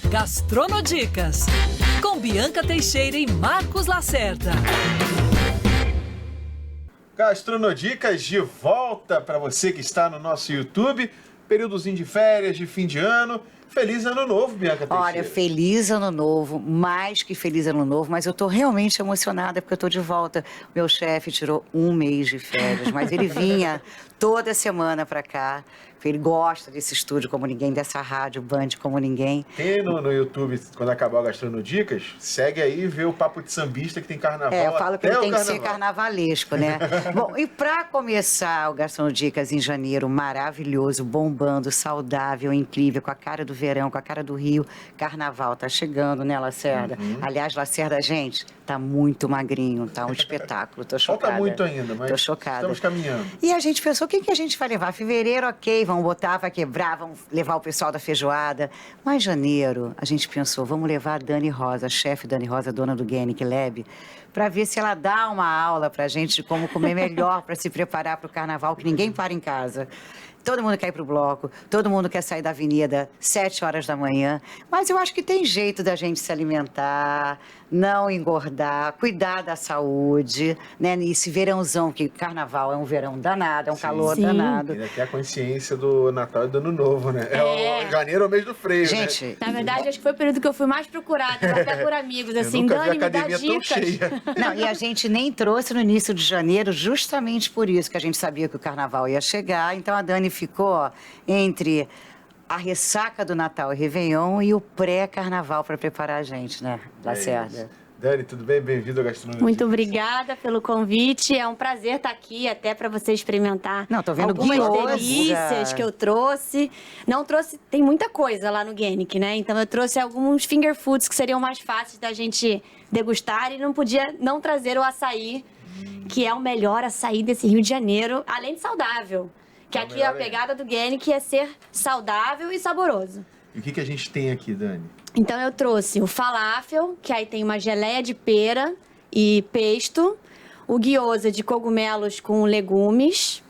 Gastronodicas, com Bianca Teixeira e Marcos Lacerda. Gastronodicas de volta para você que está no nosso YouTube. Períodozinho de férias, de fim de ano. Feliz Ano Novo, Bianca Teixeira. Olha, feliz Ano Novo, mais que feliz Ano Novo, mas eu tô realmente emocionada porque eu tô de volta. Meu chefe tirou um mês de férias, mas ele vinha toda semana pra cá. Ele gosta desse estúdio como ninguém, dessa rádio Band como ninguém. Tem no YouTube, quando acabar o Gastronodicas, segue aí e vê o Papo de Sambista que tem carnaval. Eu falo que ele tem que ser carnavalesco, né? Bom, e pra começar o Gastronodicas em janeiro, maravilhoso, bombando, saudável, incrível, com a cara do verão, com a cara do Rio, carnaval tá chegando, né, Lacerda? Aliás, Lacerda, gente, tá muito magrinho, tá um espetáculo, tô chocada. Falta muito ainda, mas tô chocada. Estamos caminhando. E a gente pensou, o que a gente vai levar? Fevereiro, ok, vamos botar, vai quebrar, vamos levar o pessoal da feijoada. Mas janeiro, a gente pensou, vamos levar a Dani Rosa, a chefe Dani Rosa, dona do Guenic Lab, para ver se ela dá uma aula pra gente de como comer melhor para se preparar para o carnaval, que ninguém para em casa. Todo mundo quer ir pro bloco, todo mundo quer sair da avenida 7 horas da manhã. Mas eu acho que tem jeito da gente se alimentar, não engordar, cuidar da saúde, né? E esse verãozão, que carnaval é um verão danado, é um calor danado. Ainda tem a consciência do Natal e do Ano Novo, né? O janeiro é o mês do freio, gente, né? Na verdade, acho que foi o período que eu fui mais procurada, até por amigos, assim, nunca vi Dani, me dá academia tão dicas. cheia. Não, e a gente nem trouxe no início de janeiro justamente por isso, que a gente sabia que o carnaval ia chegar. Então a Dani ficou entre a ressaca do Natal e Réveillon e o pré-carnaval para preparar a gente, né, Lacerda? Dani, tudo bem? Bem-vindo ao Gastronodicas. Muito obrigada pelo convite. É um prazer estar aqui, até para você experimentar. Não, tô vendo algumas guiosa. delícias que eu trouxe. Não trouxe, tem muita coisa lá no Guenic, né? Então eu trouxe alguns finger foods que seriam mais fáceis da gente degustar e não podia não trazer o açaí, que é o melhor açaí desse Rio de Janeiro, além de saudável. Que aqui a pegada do Guenic é ser saudável e saboroso. E o que a gente tem aqui, Dani? Então eu trouxe o falafel, que aí tem uma geleia de pera e pesto, o gyoza de cogumelos com legumes.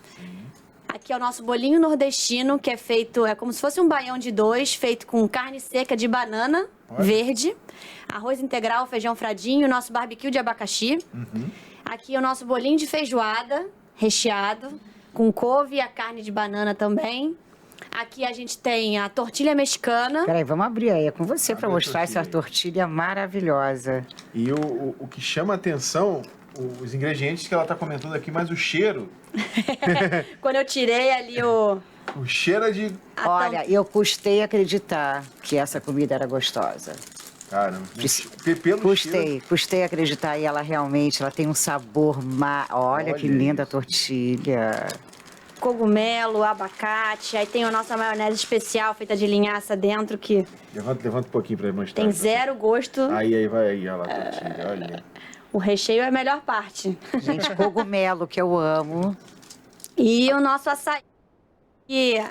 Aqui é o nosso bolinho nordestino, que é feito, é como se fosse um baião de dois, feito com carne seca de banana verde, arroz integral, feijão fradinho, nosso barbecue de abacaxi. Aqui é o nosso bolinho de feijoada recheado, com couve e a carne de banana também. Aqui a gente tem a tortilha mexicana. Peraí, vamos abrir aí, é com você para mostrar essa tortilha maravilhosa. E o que chama a atenção, os ingredientes que ela está comentando aqui, mas o cheiro... Quando eu tirei ali o... O cheiro é de... Olha, eu custei acreditar que essa comida era gostosa. Cara, pelo cheiro... Custei acreditar, e ela realmente, ela tem um sabor... Olha que linda a tortilha. Cogumelo, abacate, aí tem a nossa maionese especial feita de linhaça dentro que... Levanta um pouquinho pra mostrar. Tem zero gosto. Aí vai aí, olha lá a tortilha, olha. O recheio é a melhor parte. Gente, cogumelo, que eu amo. E o nosso açaí. E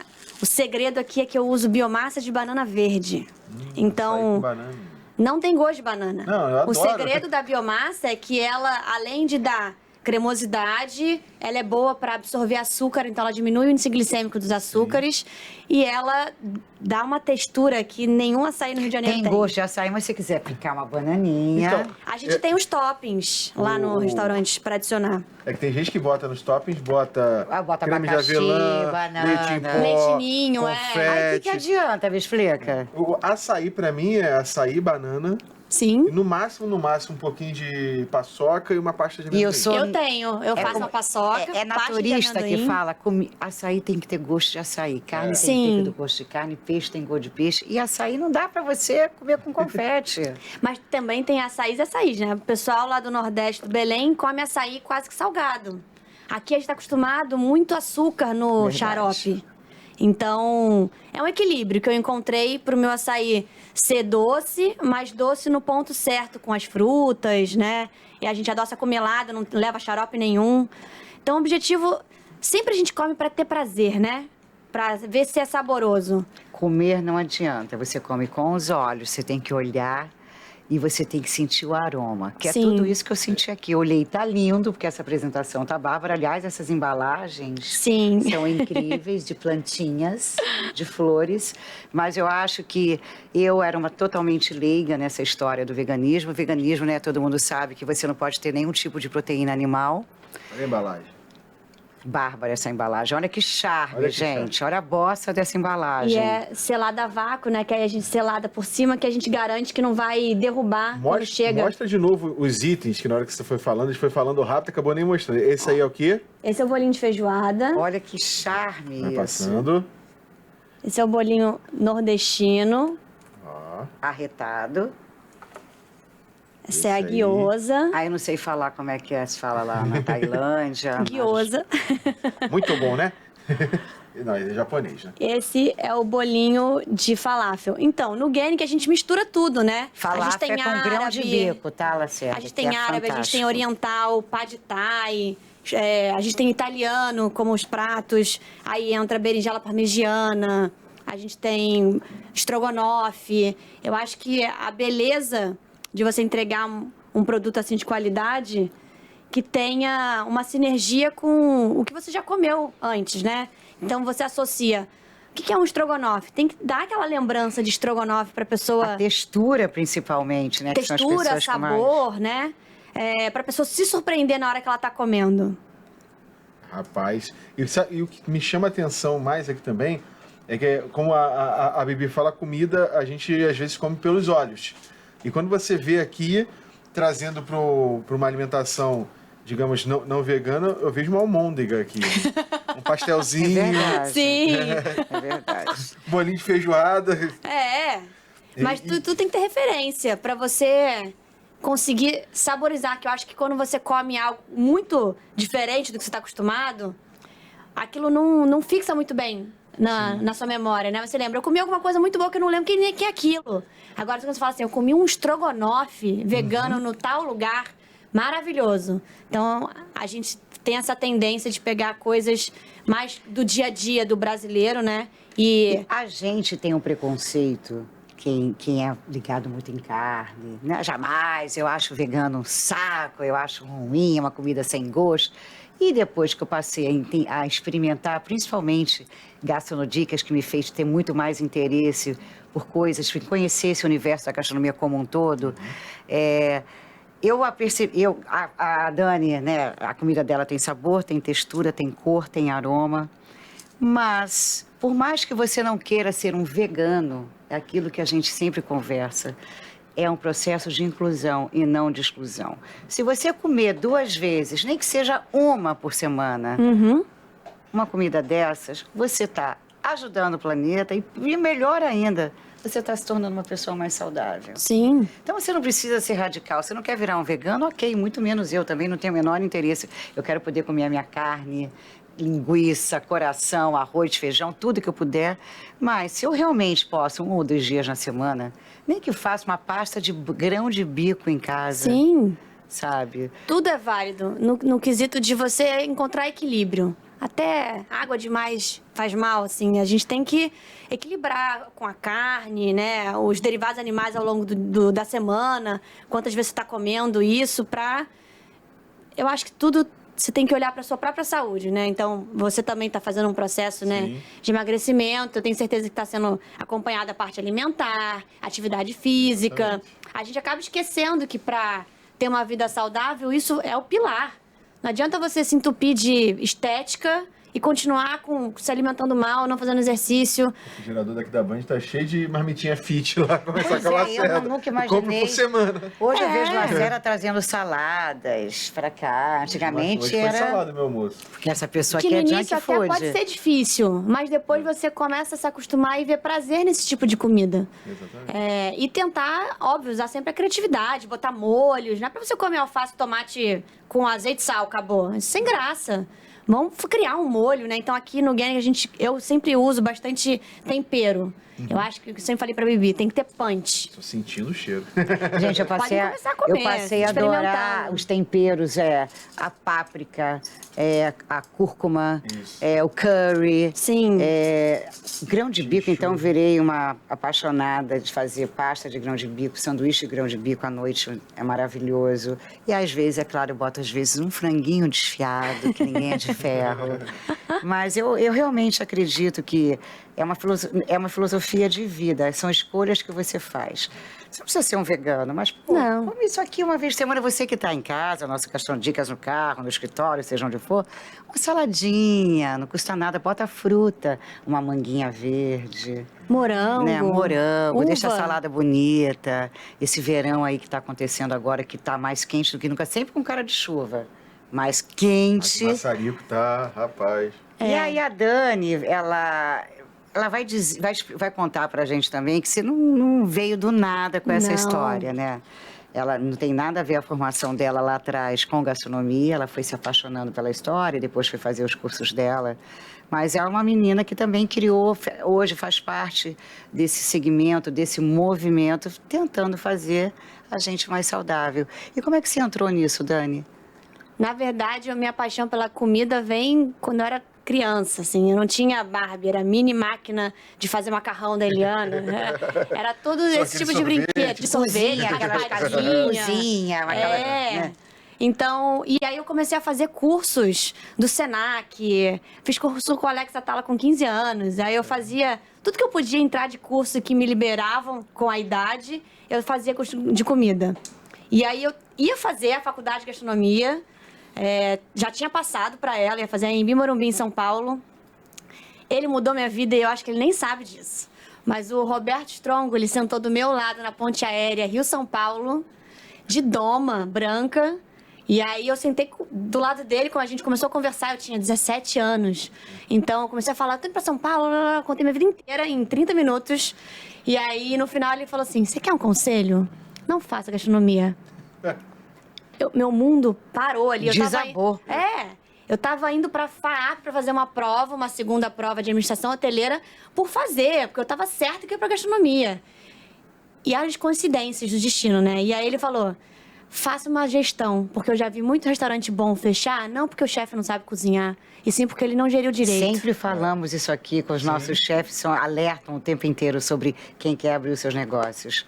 o segredo aqui é que eu uso biomassa de banana verde. Então, Açaí com banana. não tem gosto de banana. Não, eu adoro. O segredo da biomassa é que ela, além de dar cremosidade, ela é boa para absorver açúcar, então ela diminui o índice glicêmico dos açúcares e ela dá uma textura que nenhum açaí no Rio de Janeiro tem. Tem gosto de açaí, mas se você quiser picar uma bananinha... Então, A gente tem os toppings lá no restaurante para adicionar. É que tem gente que bota nos toppings, bota creme de abacaxi, avelã, banana, leite em pó, leite ninho, confete. Aí o que adianta, me explica? O açaí pra mim é açaí, banana, Sim. e no máximo, um pouquinho de paçoca e uma pasta de amendoim. Eu faço uma paçoca. É pasta de naturista que amendoim. fala, açaí tem que ter gosto de açaí, carne tem Sim. que ter gosto de carne, peixe tem gosto de peixe, e açaí não dá pra você comer com confete. Mas também tem açaís e açaís, né? O pessoal lá do Nordeste, do Belém, come açaí quase que salgado. Aqui a gente tá acostumado muito açúcar no xarope. Então, é um equilíbrio que eu encontrei pro meu açaí ser doce, mas doce no ponto certo, com as frutas, né? E a gente adoça com melada, não leva xarope nenhum. Então, o objetivo... Sempre a gente come para ter prazer, né? Para ver se é saboroso. Comer não adianta, você come com os olhos, você tem que olhar E você tem que sentir o aroma, que é Sim. tudo isso que eu senti aqui. Eu olhei, tá lindo, porque essa apresentação tá bárbara. Aliás, essas embalagens Sim. são incríveis, de plantinhas, de flores. Mas eu acho que eu era uma totalmente leiga nessa história do veganismo. O veganismo, né, todo mundo sabe que você não pode ter nenhum tipo de proteína animal. Olha a embalagem. Bárbara essa embalagem. Olha que charme, Olha que gente. Olha a bossa dessa embalagem. E é selada a vácuo, né? Que aí a gente selada por cima, que a gente garante que não vai derrubar quando chega. Mostra de novo os itens, que na hora que você foi falando, a gente foi falando rápido, acabou nem mostrando. Esse aí é o quê? Esse é o bolinho de feijoada. Olha que charme Vai isso. passando. Esse é o bolinho nordestino. Ó. Arretado. Essa é a Esse aí. guiosa. Ah, eu não sei falar como é que se fala lá na Tailândia. Guiosa. Muito bom, né? Não, ele é japonês, né? Esse é o bolinho de falafel. Então, no Guernica a gente mistura tudo, né? Falafel a gente tem é com grão de árabe, bico, tá, Lacerda? a gente que tem é árabe, a gente fantástico. tem oriental, pad thai, a gente tem italiano como os pratos, aí entra berinjela parmegiana, a gente tem estrogonofe. Eu acho que a beleza de você entregar um produto assim de qualidade que tenha uma sinergia com o que você já comeu antes, né? Então você associa. O que é um estrogonofe? Tem que dar aquela lembrança de estrogonofe para a pessoa. A textura, principalmente, né? que são as Textura, pessoas que mais- sabor, né? Para a pessoa se surpreender na hora que ela tá comendo. Rapaz, e o que me chama a atenção mais aqui também é que, como a Bibi fala, comida a gente às vezes come pelos olhos. E quando você vê aqui, trazendo para uma alimentação, digamos, não vegana, eu vejo uma almôndega aqui. Um É pastelzinho, verdade. Sim. É verdade. bolinho de feijoada. Mas tu tem que ter referência para você conseguir saborizar, que eu acho que quando você come algo muito diferente do que você está acostumado, aquilo não fixa muito bem na sua memória, né? Você lembra, eu comi alguma coisa muito boa que eu não lembro que é aquilo. Agora, quando você fala assim, eu comi um estrogonofe vegano no tal lugar, maravilhoso. Então, a gente tem essa tendência de pegar coisas mais do dia a dia do brasileiro, né? E A gente tem um preconceito, quem é ligado muito em carne, né? Jamais, eu acho vegano um saco, eu acho ruim, é uma comida sem gosto. E depois que eu passei a experimentar, principalmente gastronodicas, que me fez ter muito mais interesse por coisas, conhecer esse universo da gastronomia como um todo, a Dani, né, a comida dela tem sabor, tem textura, tem cor, tem aroma. Mas, por mais que você não queira ser um vegano, é aquilo que a gente sempre conversa, é um processo de inclusão e não de exclusão. Se você comer 2 vezes, nem que seja uma por semana, uma comida dessas, você está ajudando o planeta e melhor ainda, você está se tornando uma pessoa mais saudável. sim, Então você não precisa ser radical. Você não quer virar um vegano? Ok, muito menos eu também não tenho o menor interesse. Eu quero poder comer a minha carne, linguiça, coração, arroz, feijão, tudo que eu puder. Mas se eu realmente posso, 1 ou 2 dias na semana, nem que eu faça uma pasta de grão de bico em casa, sim. sabe? Tudo é válido no quesito de você encontrar equilíbrio. Até água demais faz mal, assim. A gente tem que equilibrar com a carne, né? Os derivados animais ao longo da semana. Quantas vezes você está comendo isso pra... Eu acho que tudo você tem que olhar para sua própria saúde, né? Então, você também está fazendo um processo, né, Sim. de emagrecimento. Eu tenho certeza que está sendo acompanhada a parte alimentar, atividade física. A gente acaba esquecendo que para ter uma vida saudável, isso é o pilar. Não adianta você se entupir de estética e continuar se alimentando mal, não fazendo exercício. O refrigerador daqui da Band tá cheio de marmitinha fit lá, começa Pois aquela é, eu Lacerda. nunca Compro imaginei. por semana. Hoje eu vejo Lacerda trazendo saladas para cá. Antigamente Hoje era... foi salada, meu almoço. Porque essa pessoa Que aqui no é junk início até food. pode ser difícil, mas depois você começa a se acostumar e ver prazer nesse tipo de comida. Exatamente. E tentar, óbvio, usar sempre a criatividade, botar molhos. Não é pra você comer alface e tomate com azeite e sal, acabou. Isso sem graça. vamos criar um molho, né? Então aqui no Guinness eu sempre uso bastante tempero. Eu acho que eu sempre falei pra Bibi, tem que ter punch. Tô sentindo o cheiro. Gente, eu passei a adorar os temperos, a páprica, a cúrcuma, o curry. Sim. Grão de bico, então virei uma apaixonada de fazer pasta de grão de bico, sanduíche de grão de bico à noite, é maravilhoso. E às vezes, é claro, eu boto às vezes um franguinho desfiado, que ninguém é de ferro. Mas eu realmente acredito que é uma filosofia de vida, são escolhas que você faz. Você não precisa ser um vegano, mas, pô, Não. come isso aqui uma vez por semana. Você que está em casa, nossa questão de dicas no carro, no escritório, seja onde for, uma saladinha, não custa nada, bota fruta, uma manguinha verde. Morango. Né? Morango, uva. deixa a salada bonita. Esse verão aí que está acontecendo agora, que está mais quente do que nunca, sempre com cara de chuva. Mais Mas quente. o maçarico tá, rapaz. E aí a Dani, ela vai contar pra gente também que você não veio do nada com essa Não. história, né? Ela não tem nada a ver a formação dela lá atrás com gastronomia, ela foi se apaixonando pela história, depois foi fazer os cursos dela. Mas é uma menina que também criou, hoje faz parte desse segmento, desse movimento, tentando fazer a gente mais saudável. E como é que você entrou nisso, Dani? Na verdade, a minha paixão pela comida vem quando eu era criança, assim. Eu não tinha Barbie, era mini máquina de fazer macarrão da Eliana. Né? Era todo esse tipo de brinquedo, de sorvete, aquelas raspadinha. cozinha, né? Então, e aí eu comecei a fazer cursos do Senac, fiz curso com o Alex Atala com 15 anos, aí eu fazia tudo que eu podia entrar de curso que me liberavam com a idade, eu fazia curso de comida. E aí eu ia fazer a faculdade de gastronomia, já tinha passado para ela, ia fazer em Morumbi, em São Paulo. Ele mudou minha vida e eu acho que ele nem sabe disso. Mas o Roberto Strongo, ele sentou do meu lado na ponte aérea Rio-São Paulo, de doma branca. E aí eu sentei do lado dele, quando a gente começou a conversar, eu tinha 17 anos. Então eu comecei a falar, tô indo pra São Paulo, contei minha vida inteira em 30 minutos. E aí no final ele falou assim, você quer um conselho? Não faça gastronomia. Meu mundo parou ali. Desabou. Eu tava indo pra FAAP pra fazer uma prova, uma segunda prova de administração hoteleira, por fazer, porque eu tava certa que ia pra gastronomia. E as coincidências do destino, né? E aí ele falou, faça uma gestão, porque eu já vi muito restaurante bom fechar, não porque o chefe não sabe cozinhar, e sim porque ele não geriu direito. Sempre falamos isso aqui com os nossos chefes, alertam o tempo inteiro sobre quem quer abrir os seus negócios.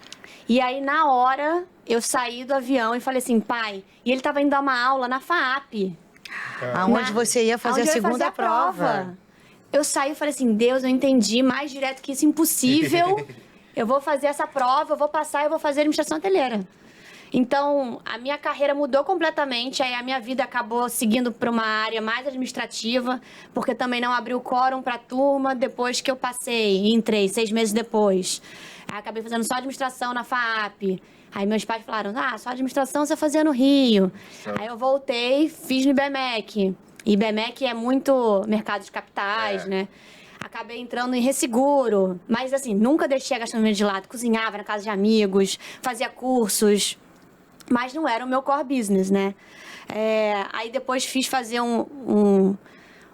E aí, na hora, eu saí do avião e falei assim, pai... E ele tava indo dar uma aula na FAAP. Aonde você ia fazer a segunda prova. Eu saí e falei assim, Deus, eu entendi mais direto que isso, impossível. Eu vou fazer essa prova, eu vou passar e eu vou fazer administração hoteleira. Então, a minha carreira mudou completamente, aí a minha vida acabou seguindo para uma área mais administrativa, porque também não abriu quórum para a turma depois que eu passei, e entrei 6 meses depois. Aí acabei fazendo só administração na FAAP. Aí meus pais falaram, só administração você fazia no Rio. Aí eu voltei, fiz no IBMEC. E IBMEC é muito mercado de capitais, né? Acabei entrando em Resseguro. Mas assim, nunca deixei a gastronomia de lado. Cozinhava na casa de amigos, fazia cursos. Mas não era o meu core business, né? Aí depois fiz fazer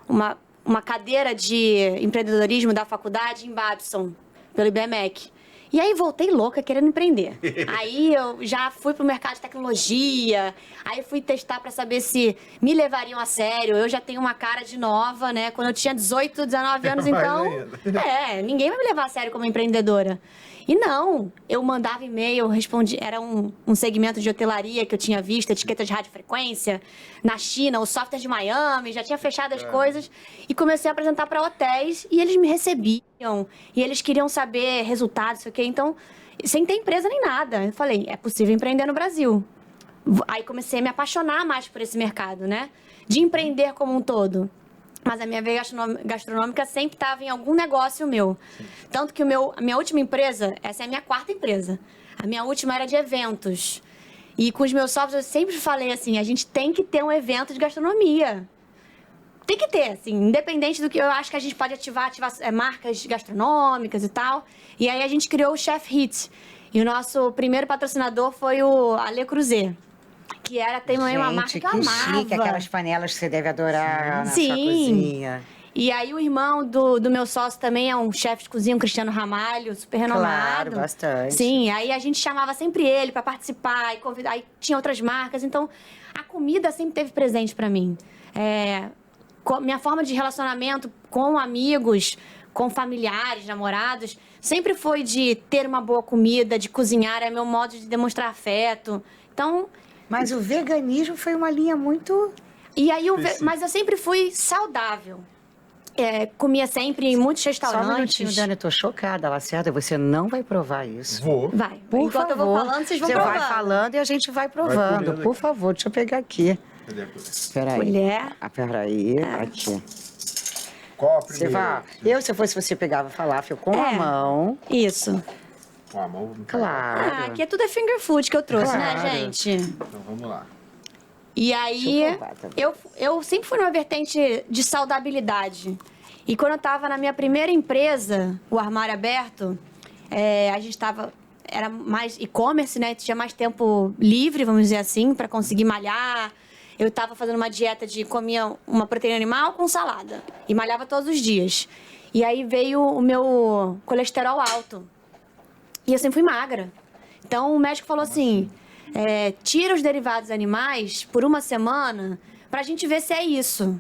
uma cadeira de empreendedorismo da faculdade em Babson, pelo IBMEC. E aí voltei louca querendo empreender. Aí eu já fui pro mercado de tecnologia, aí fui testar para saber se me levariam a sério. Eu já tenho uma cara de nova, né? Quando eu tinha 18, 19 anos, então... ninguém vai me levar a sério como empreendedora. E não, eu mandava e-mail, respondia, era um segmento de hotelaria que eu tinha visto, etiqueta de radiofrequência, na China, o software de Miami, já tinha fechado as coisas, e comecei a apresentar para hotéis, e eles me recebiam, e eles queriam saber resultados, sei o quê, então, sem ter empresa nem nada. Eu falei, é possível empreender no Brasil. Aí comecei a me apaixonar mais por esse mercado, né? De empreender como um todo. Mas a minha veia gastronômica sempre estava em algum negócio meu. Sim. Tanto que a minha última empresa, essa é a minha 4ª empresa. A minha última era de eventos. E com os meus sócios eu sempre falei assim, a gente tem que ter um evento de gastronomia. Tem que ter, assim, independente do que eu acho que a gente pode ativar marcas gastronômicas e tal. E aí a gente criou o Chef Hit. E o nosso primeiro patrocinador foi o Ale Cruzet. Que era também uma marca que eu amava. Chique, aquelas panelas que você deve adorar na sua Sim. cozinha. E aí o irmão do meu sócio também é um chefe de cozinha, um Cristiano Ramalho, super renomado. Claro, bastante. Sim, aí a gente chamava sempre ele para participar e convidar. Aí tinha outras marcas, então a comida sempre teve presente para mim. Minha forma de relacionamento com amigos, com familiares, namorados, sempre foi de ter uma boa comida, de cozinhar, é meu modo de demonstrar afeto. Então... Mas o veganismo foi uma linha muito... E aí, mas eu sempre fui saudável. Comia sempre em muitos Só um restaurantes. minutinho, Dani, eu tô chocada, Lacerda, você não vai provar isso. Vou. Vai. Por Enquanto favor. eu vou falando, vocês vão Você provando. vai falando e a gente vai provando. comendo Por aqui. favor, deixa eu pegar aqui. Cadê a colher? Peraí. Colher. Peraí, aqui. Qual a Você primeira? vai... Se eu fosse você, pegava falafel com a mão. Isso. Com a mão. Claro. Aqui tudo é finger food que eu trouxe, né, Claro. gente? Então vamos lá. E Deixa aí, eu provar também. eu sempre fui numa vertente de saudabilidade. E quando eu tava na minha primeira empresa, o Armário Aberto, a gente era mais e-commerce, né? Tinha mais tempo livre, vamos dizer assim, para conseguir malhar. Eu tava fazendo uma dieta de comia uma proteína animal com salada. E malhava todos os dias. E aí veio o meu colesterol alto. E eu sempre fui magra. Então o médico falou assim: tira os derivados animais por uma semana pra gente ver se é isso.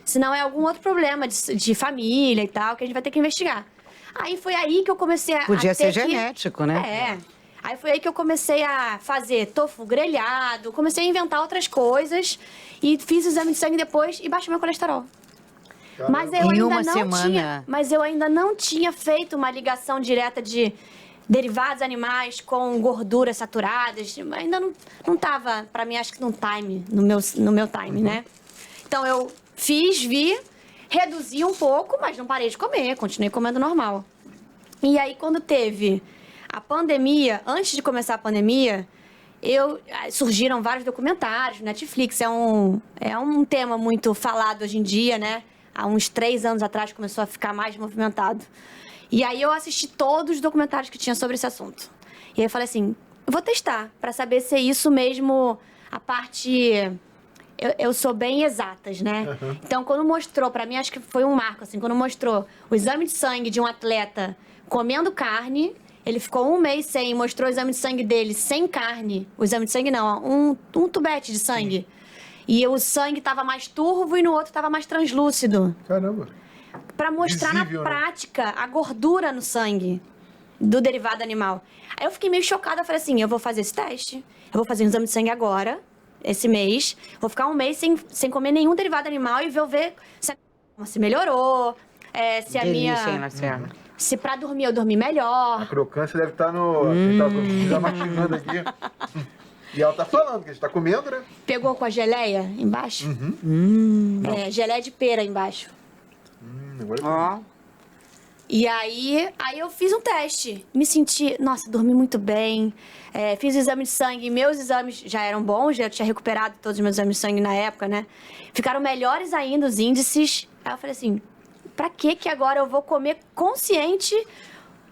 Se não é algum outro problema de família e tal, que a gente vai ter que investigar. Aí foi aí que eu comecei a Podia ser ter que... genético, né? Aí foi aí que eu comecei a fazer tofu grelhado, comecei a inventar outras coisas e fiz o exame de sangue depois e baixou meu colesterol. Mas eu Em ainda uma não semana. tinha, mas eu ainda não tinha feito uma ligação direta de derivados animais com gorduras saturadas. Ainda não tava, pra mim, acho que no meu time, né? Então eu vi, reduzi um pouco, mas não parei de comer, continuei comendo normal. E aí quando teve a pandemia, antes de começar a pandemia, surgiram vários documentários, Netflix é um tema muito falado hoje em dia, né? Há uns 3 anos atrás começou a ficar mais movimentado. E aí eu assisti todos os documentários que tinha sobre esse assunto. E aí eu falei assim, eu vou testar para saber se é isso mesmo, a parte... Eu sou bem exatas, né? Então, quando mostrou, pra mim, acho que foi um marco, assim, quando mostrou o exame de sangue de um atleta comendo carne, ele ficou 1 mês sem, mostrou o exame de sangue dele sem carne. O exame de sangue não, ó, um tubete de sangue. E o sangue tava mais turvo e no outro tava mais translúcido. Caramba. Pra mostrar Visível, na né? prática a gordura no sangue do derivado animal. Aí eu fiquei meio chocada, eu falei assim, eu vou fazer esse teste, eu vou fazer um exame de sangue agora, esse mês, vou ficar 1 mês sem comer nenhum derivado animal e vou ver se melhorou, se a minha... Delícia, hein, Lacerda? Se pra dormir eu dormi melhor. A crocância deve estar no... Quem tá mastigando aqui. E ela tá falando que a gente tá comendo, né? Pegou com a geleia embaixo? Geleia de pera embaixo. Agora Ó, E aí eu fiz um teste. Me senti, nossa, dormi muito bem. Fiz o exame de sangue. Meus exames já eram bons, já tinha recuperado todos os meus exames de sangue na época, né? Ficaram melhores ainda os índices. Aí eu falei assim, pra que agora eu vou comer consciente,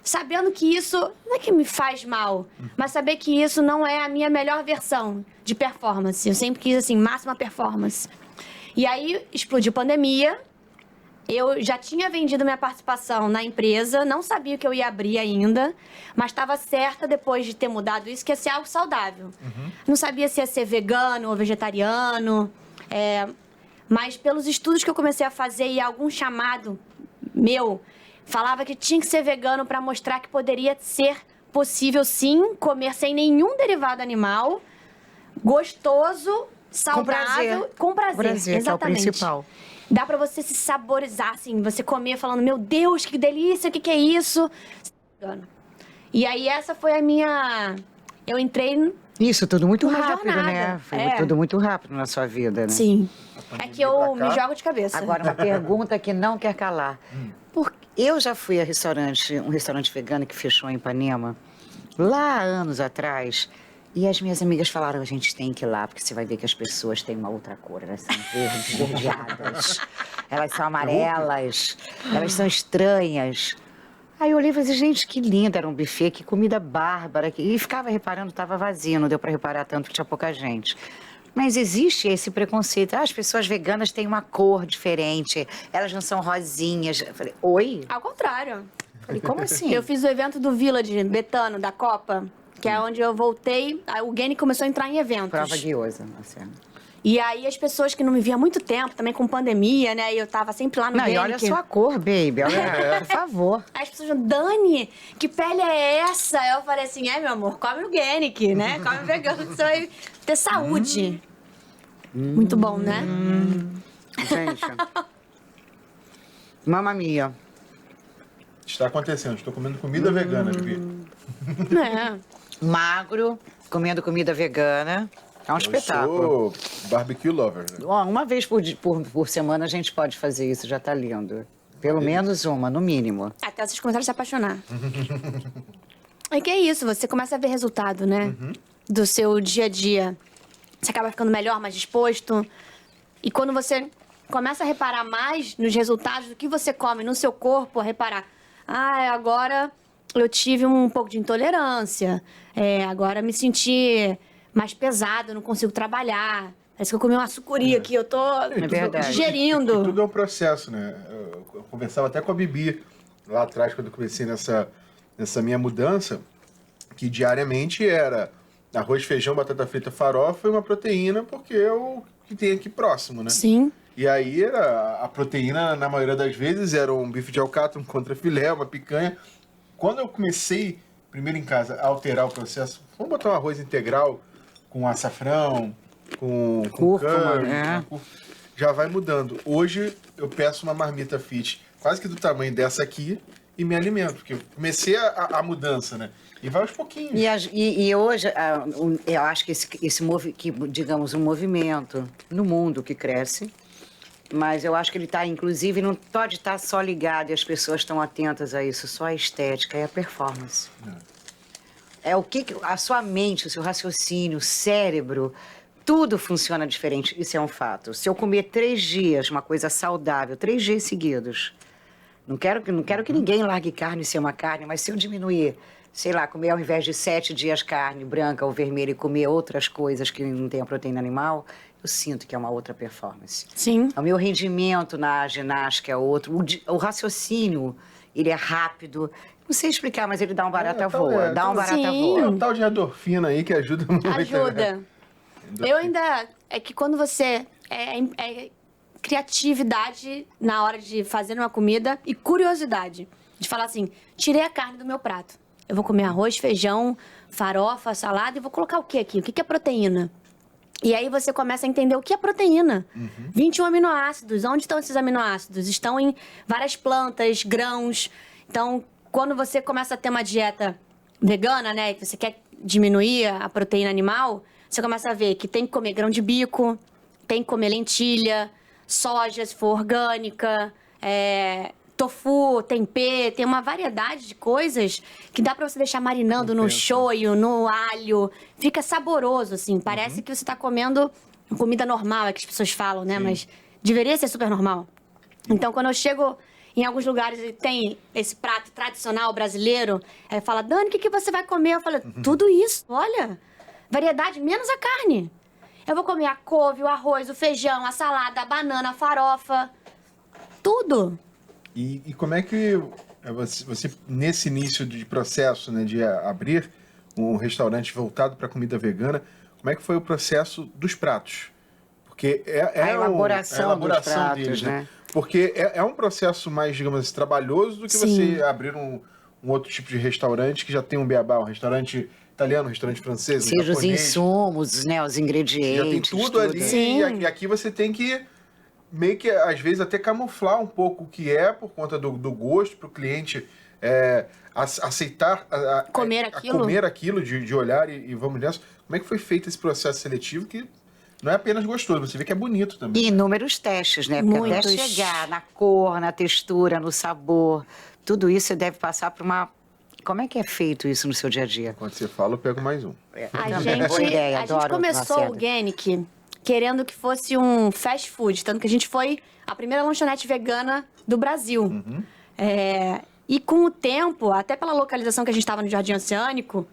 sabendo que isso não é que me faz mal, mas saber que isso não é a minha melhor versão de performance. Eu sempre quis, assim, máxima performance. E aí explodiu pandemia. Eu já tinha vendido minha participação na empresa, não sabia o que eu ia abrir ainda, mas estava certa, depois de ter mudado isso, que ia ser algo saudável. Não sabia se ia ser vegano ou vegetariano, mas pelos estudos que eu comecei a fazer e algum chamado meu, falava que tinha que ser vegano para mostrar que poderia ser possível, sim, comer sem nenhum derivado animal, gostoso, saudável, com prazer. Prazer, que é o exatamente. principal. Dá pra você se saborizar, assim, você comer falando, meu Deus, que delícia, o que é isso? E aí essa foi a minha... Eu entrei... Isso, tudo muito Uma rápido, jornada. né? Foi É. tudo muito rápido na sua vida, né? Sim. É que eu pra cá. me jogo de cabeça. Agora, uma pergunta que não quer calar. Eu já fui a um restaurante vegano que fechou em Ipanema, lá há anos atrás, e as minhas amigas falaram, a gente tem que ir lá, porque você vai ver que as pessoas têm uma outra cor, elas são verdeadas, elas são amarelas, elas são estranhas. Aí eu olhei e falei, gente, que lindo, era um buffet, que comida bárbara. E ficava reparando, estava vazio, não deu para reparar tanto que tinha pouca gente. Mas existe esse preconceito. As pessoas veganas têm uma cor diferente, elas não são rosinhas. Eu falei, oi? Ao contrário. Falei, como assim? Eu fiz o evento do Village Betano, da Copa, que é onde eu voltei, aí o Gene começou a entrar em eventos. Prova guiosa, assim. E aí as pessoas que não me viam há muito tempo, também com pandemia, né? E eu tava sempre lá no Não, Gene. e olha a sua cor, baby. Olha, por favor. Aí as pessoas falam, Dani, que pele é essa? Eu falei assim, meu amor, come o Genic, né? Come o vegano, que você vai ter saúde. Muito bom, né? Gente. Mamma mia. Está acontecendo, estou comendo comida vegana, Bibi. É. Magro, comendo comida vegana. É um espetáculo. Eu sou barbecue lover. Né? Ó, uma vez por semana a gente pode fazer isso, já tá lindo. Pelo menos uma, no mínimo. Até vocês começaram a se apaixonar. É que é isso, você começa a ver resultado, né? Do seu dia a dia. Você acaba ficando melhor, mais disposto. E quando você começa a reparar mais nos resultados do que você come no seu corpo, a reparar, agora eu tive um pouco de intolerância, agora me senti mais pesado, não consigo trabalhar. Parece que eu comi uma sucuri aqui, eu tô digerindo. E tudo é um processo, né? Eu conversava até com a Bibi lá atrás, quando eu comecei nessa minha mudança, que diariamente era arroz, feijão, batata frita, farofa e uma proteína, porque é o que tem aqui próximo, né? Sim. E aí a proteína, na maioria das vezes, era um bife de alcatra, um contrafilé, uma picanha. Quando eu comecei, primeiro em casa, a alterar o processo, vamos botar um arroz integral com açafrão, com Cúrcuma, curry, né? Já vai mudando. Hoje eu peço uma marmita fit, quase que do tamanho dessa aqui, e me alimento, porque eu comecei a mudança, né? E vai aos pouquinhos. E hoje, eu acho que digamos, um movimento no mundo que cresce, mas eu acho que ele está, inclusive, não pode estar só ligado e as pessoas estão atentas a isso, só a estética, é a performance. É o que a sua mente, o seu raciocínio, o cérebro, tudo funciona diferente, isso é um fato. Se eu comer 3 dias uma coisa saudável, 3 dias seguidos, não quero que ninguém largue carne ser uma carne, mas se eu diminuir, sei lá, comer ao invés de 7 dias carne branca ou vermelha e comer outras coisas que não tenham proteína animal, eu sinto que é uma outra performance. Sim. O meu rendimento na ginástica é outro, o raciocínio, ele é rápido. Não sei explicar, mas ele dá um barata voa. Dá um barata Sim. voa. Tem um tal de endorfina aí que ajuda muito. Ajuda. Né? Eu ainda... É que quando você... É criatividade na hora de fazer uma comida e curiosidade. De falar assim, tirei a carne do meu prato. Eu vou comer arroz, feijão, farofa, salada e vou colocar o que aqui? O que é proteína? E aí você começa a entender o que é proteína. 21 aminoácidos. Onde estão esses aminoácidos? Estão em várias plantas, grãos. Então, quando você começa a ter uma dieta vegana, né? Que você quer diminuir a proteína animal, você começa a ver que tem que comer grão de bico, tem que comer lentilha, soja, se for orgânica, tofu, tempê, tem uma variedade de coisas que dá pra você deixar marinando no shoyu, no alho. Fica saboroso, assim. Parece que você tá comendo comida normal, é que as pessoas falam, né? Mas deveria ser super normal. Então, quando eu chego em alguns lugares e tem esse prato tradicional brasileiro, aí fala, Dani, o que você vai comer? Eu falo, tudo isso, olha. Variedade, menos a carne. Eu vou comer a couve, o arroz, o feijão, a salada, a banana, a farofa. Tudo. E como é que você nesse início de processo, né, de abrir um restaurante voltado para comida vegana, como é que foi o processo dos pratos? Porque a elaboração dos pratos, deles, né? Porque é um processo mais, digamos assim, trabalhoso do que você abrir um outro tipo de restaurante que já tem um beabá, um restaurante italiano, um restaurante francês, um Seja os japonês. insumos, né, os ingredientes. Já tem tudo ali. Sim. E aqui você tem que meio que, às vezes, até camuflar um pouco o que é por conta do gosto para o cliente aceitar Comer aquilo. de olhar e vamos nessa. Como é que foi feito esse processo seletivo que não é apenas gostoso, você vê que é bonito também. E inúmeros testes, né? Porque Muitos. até chegar na cor, na textura, no sabor, tudo isso você deve passar por uma... Como é que é feito isso no seu dia a dia? Quando você fala, eu pego mais um. A Boa ideia, gente adoro começou Lacerda. o Organic querendo que fosse um fast food, tanto que a gente foi a primeira lanchonete vegana do Brasil. E com o tempo, até pela localização que a gente estava no Jardim Oceânico,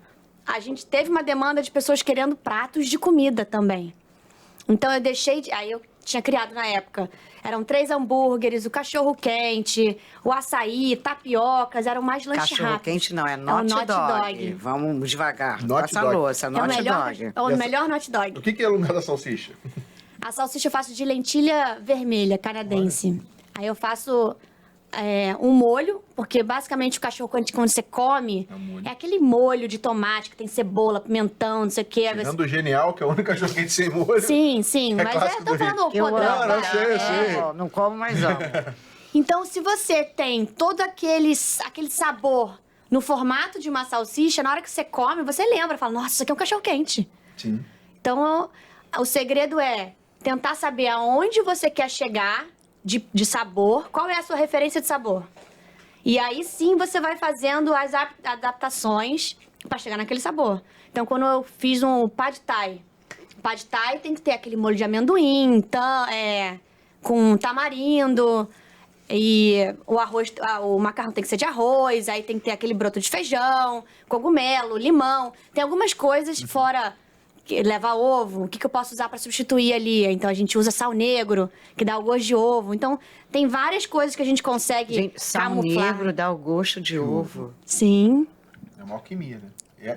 a gente teve uma demanda de pessoas querendo pratos de comida também. Então eu deixei de... Aí eu tinha criado na época. Eram 3 hambúrgueres, o cachorro-quente, o açaí, tapiocas, eram mais lanche rápido. Cachorro-quente não, é not dog. Vamos devagar. Not Passa a dog. louça, not dog. É o melhor not dog. O que é o lugar da salsicha? A salsicha eu faço de lentilha vermelha, canadense. Aí eu faço um molho, porque basicamente o cachorro-quente, quando você come, é aquele molho de tomate que tem cebola, pimentão, não sei o quê. Tirando o Genial, que é o único cachorro-quente sem molho. Sim, mas clássico tô do falando o Eu podrão. amo, Não, eu sei. Não como, mas amo. Então, se você tem todo aquele sabor no formato de uma salsicha, na hora que você come, você lembra, fala, nossa, isso aqui é um cachorro-quente. Sim. Então, o segredo é tentar saber aonde você quer chegar de sabor, qual é a sua referência de sabor. E aí sim você vai fazendo as adaptações para chegar naquele sabor. Então, quando eu fiz um pad thai tem que ter aquele molho de amendoim, com tamarindo, e o arroz, o macarrão tem que ser de arroz, aí tem que ter aquele broto de feijão, cogumelo, limão. Tem algumas coisas fora que leva ovo, o que eu posso usar para substituir ali? Então a gente usa sal negro, que dá o gosto de ovo. Então tem várias coisas que a gente consegue Gente, sal camuflar. negro dá o gosto de ovo. Sim. É uma alquimia, né?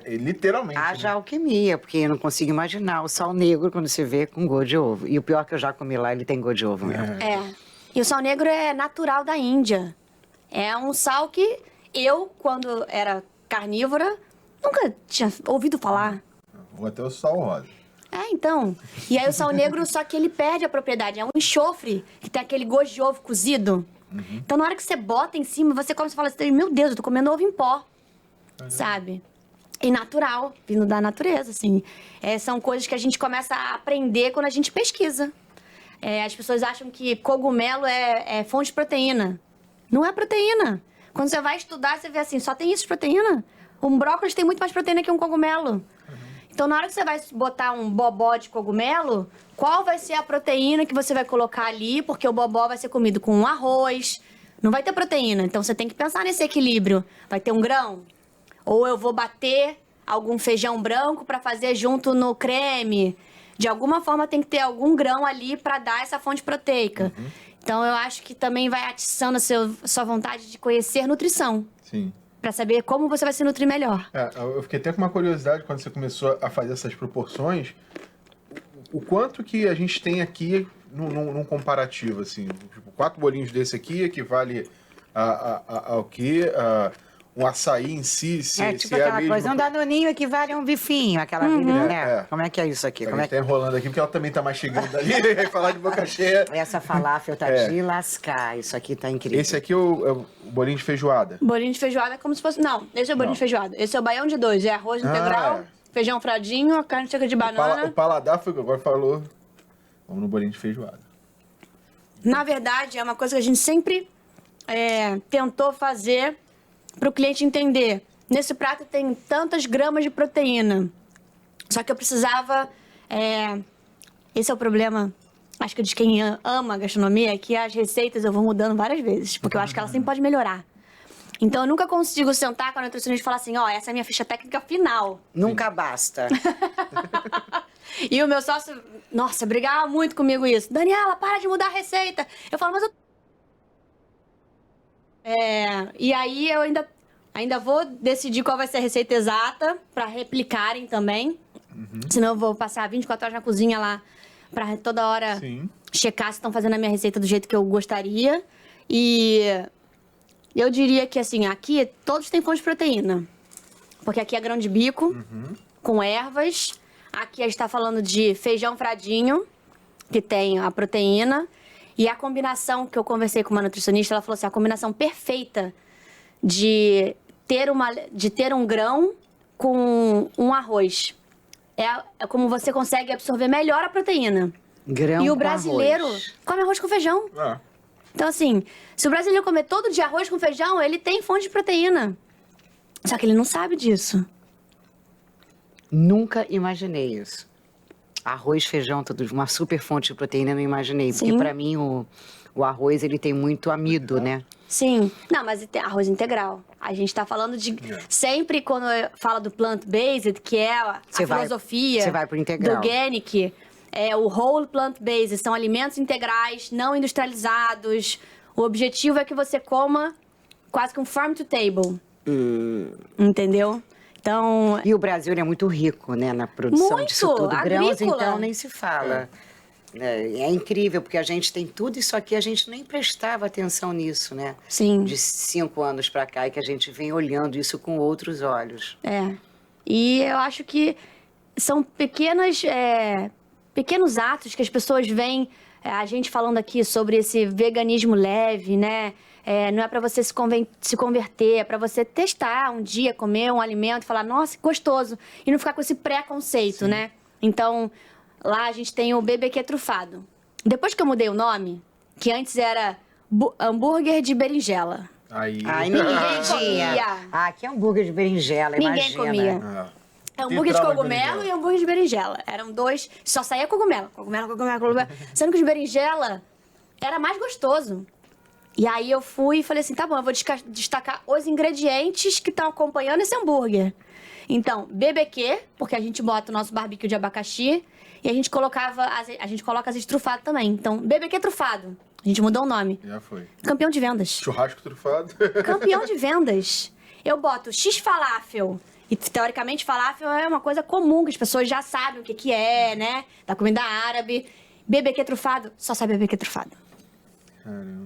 É literalmente. Haja né? alquimia, porque eu não consigo imaginar o sal negro quando você vê com gosto de ovo. E o pior que eu já comi lá, ele tem gosto de ovo mesmo. E o sal negro é natural da Índia. É um sal que eu, quando era carnívora, nunca tinha ouvido falar. Ou até o sal rosa. Então. E aí o sal negro, só que ele perde a propriedade. É um enxofre, que tem aquele gosto de ovo cozido. Então, na hora que você bota em cima, você come e fala assim, meu Deus, eu tô comendo ovo em pó. Sabe? E natural, vindo da natureza, assim. São coisas que a gente começa a aprender quando a gente pesquisa. As pessoas acham que cogumelo é fonte de proteína. Não é proteína. Quando você vai estudar, você vê assim, só tem isso de proteína? Um brócolis tem muito mais proteína que um cogumelo. Então, na hora que você vai botar um bobó de cogumelo, qual vai ser a proteína que você vai colocar ali? Porque o bobó vai ser comido com um arroz, não vai ter proteína. Então, você tem que pensar nesse equilíbrio. Vai ter um grão? Ou eu vou bater algum feijão branco para fazer junto no creme? De alguma forma, tem que ter algum grão ali para dar essa fonte proteica. Então, eu acho que também vai atiçando a sua vontade de conhecer nutrição. Sim. Para saber como você vai se nutrir melhor. Eu fiquei até com uma curiosidade quando você começou a fazer essas proporções. O quanto que a gente tem aqui num comparativo, assim. Tipo, 4 bolinhos desse aqui equivale ao quê? Um açaí em si, Tipo aquela coisa, um danoninho equivale a um bifinho, aquela vida, né? Como é que é isso aqui? A Como é gente tá enrolando aqui, porque ela também tá mastigando ali, vai falar de boca cheia. Essa falafel tá de lascar, isso aqui tá incrível. Esse aqui é o bolinho de feijoada. Bolinho de feijoada é como se fosse... Não, esse é o bolinho de feijoada. Esse é o baião de 2. É arroz integral, feijão fradinho, a carne seca de banana. O paladar foi o que agora falou. Vamos no bolinho de feijoada. Na verdade, é uma coisa que a gente sempre tentou fazer para o cliente entender. Nesse prato tem tantas gramas de proteína. Só que eu precisava... esse é o problema, acho que de quem ama a gastronomia, que as receitas eu vou mudando várias vezes, porque eu acho que ela sempre pode melhorar. Então, eu nunca consigo sentar com a nutricionista e falar assim, essa é a minha ficha técnica final. Nunca basta. E o meu sócio, nossa, brigava muito comigo isso. Daniela, para de mudar a receita. Eu falo, mas eu... E aí, eu ainda vou decidir qual vai ser a receita exata para replicarem também. Senão eu vou passar 24 horas na cozinha lá para toda hora checar se estão fazendo a minha receita do jeito que eu gostaria. E eu diria que, assim, aqui todos têm fonte de proteína. Porque aqui é grão de bico, com ervas. Aqui a gente está falando de feijão fradinho, que tem a proteína. E a combinação que eu conversei com uma nutricionista, ela falou assim, a combinação perfeita de ter um grão com um arroz. É como você consegue absorver melhor a proteína. Grão e o com brasileiro arroz. come arroz com feijão. Então, assim, se o brasileiro comer todo dia arroz com feijão, ele tem fonte de proteína. Só que ele não sabe disso. Nunca imaginei isso. Arroz, feijão, tudo, uma super fonte de proteína, eu não imaginei. Porque Sim. pra mim o arroz, ele tem muito amido, né? Sim. Não, mas tem arroz integral. A gente tá falando de... Sempre quando eu falo do plant-based, que é a Você vai filosofia pro integral. do organic, o whole plant-based, são alimentos integrais, não industrializados. O objetivo é que você coma quase que um farm to table. Entendeu? Então... E o Brasil ele é muito rico, né, na produção disso tudo. Grãos, agrícola. então, nem se fala. É incrível, porque a gente tem tudo isso aqui, a gente nem prestava atenção nisso, né? Sim. De 5 anos para cá, e que a gente vem olhando isso com outros olhos. E eu acho que são pequenos atos que as pessoas veem, a gente falando aqui sobre esse veganismo leve, né? Não é para você se converter, é para você testar um dia, comer um alimento e falar, nossa, que gostoso. E não ficar com esse preconceito, né? Então, lá a gente tem o BBQ trufado. Depois que eu mudei o nome, que antes era hambúrguer de berinjela. Aí Ninguém comia. Aqui é hambúrguer de berinjela, Ninguém imagina. comia. Hambúrguer de cogumelo e hambúrguer de berinjela. Eram dois, só saía cogumelo. Sendo que o de berinjela era mais gostoso. E aí eu fui e falei assim, tá bom, eu vou destacar os ingredientes que estão acompanhando esse hambúrguer. Então, BBQ, porque a gente bota o nosso barbecue de abacaxi, e a gente coloca azeite trufado também. Então, BBQ trufado. A gente mudou o nome. já foi. Campeão de vendas. Churrasco trufado. Campeão de vendas. Eu boto X-falafel. E, teoricamente, falafel é uma coisa comum, que as pessoas já sabem o que é, né? Da comida árabe. BBQ trufado, só sai BBQ trufado. Caramba.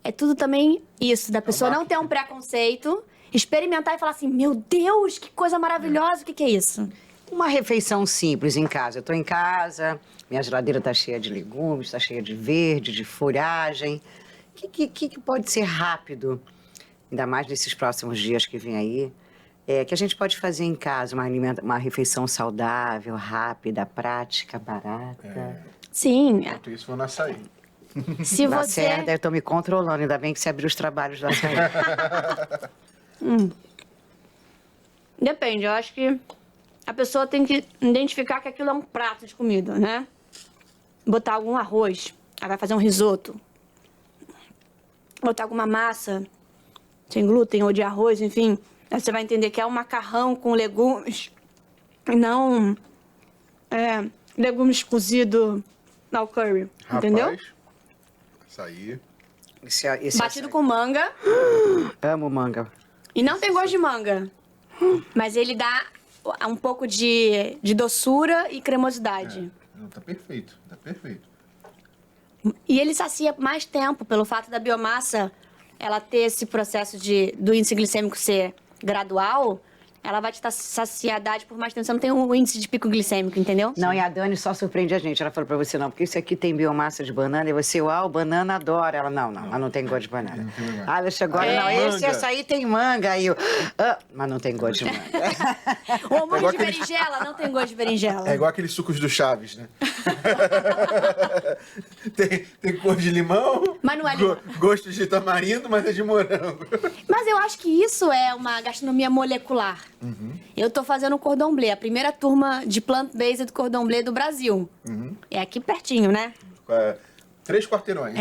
É tudo também isso, da pessoa não ter um preconceito, experimentar e falar assim, meu Deus, que coisa maravilhosa, o que é isso? Uma refeição simples em casa. Eu estou em casa, minha geladeira está cheia de legumes, está cheia de verde, de folhagem. O que pode ser rápido, ainda mais nesses próximos dias que vem aí, que a gente pode fazer em casa, uma refeição saudável, rápida, prática, barata. Sim. Enquanto isso, vou no açaí. Se você... Eu estou me controlando, ainda bem que você abriu os trabalhos da açaí. Depende, eu acho que a pessoa tem que identificar que aquilo é um prato de comida, né? Botar algum arroz, aí vai fazer um risoto. Botar alguma massa sem glúten ou de arroz, enfim. Aí você vai entender que é um macarrão com legumes e não legumes cozidos ao curry, entendeu? Açaí. Esse Batido com manga. Amo manga. E não tem gosto de manga. Mas ele dá um pouco de doçura e cremosidade. Não, tá perfeito, tá perfeito. E ele sacia mais tempo, pelo fato da biomassa ela ter esse processo do índice glicêmico ser gradual. Ela vai te dar saciedade por mais tempo. Você não tem um índice de pico glicêmico, entendeu? Não, e a Dani só surpreende a gente. Ela falou pra você, não, porque isso aqui tem biomassa de banana. E você, uau, banana adora. Ela, não, mas não tem gosto de banana. Ela chegou, não, esse açaí tem manga. Aí eu, mas não tem gosto de manga. O hambúrguer de berinjela não tem gosto de berinjela. É igual aqueles sucos do Chaves, né? tem cor de limão, Mas não é limão. Gosto de tamarindo, mas é de morango. Mas eu acho que isso é uma gastronomia molecular. Eu tô fazendo o cordon bleu, a primeira turma de plant-based do cordon bleu do Brasil. É aqui pertinho, né? 3 quarteirões.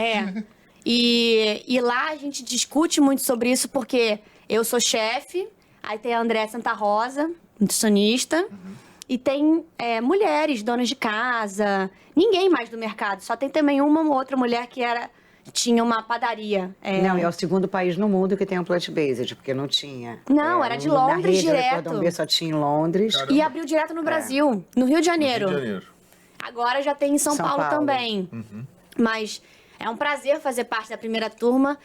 E lá a gente discute muito sobre isso porque eu sou chefe, aí tem a Andréa Santa Rosa, nutricionista, e tem mulheres, donas de casa, ninguém mais do mercado, só tem também uma ou outra mulher que tinha uma padaria. Não, é o segundo país no mundo que tem um plant-based, porque não tinha. Não, era de Londres direto. Cordon Bleu só tinha em Londres. Caramba. E abriu direto no Brasil, no Rio de Janeiro. Rio de Janeiro. Agora já tem em São Paulo também. Mas é um prazer fazer parte da primeira turma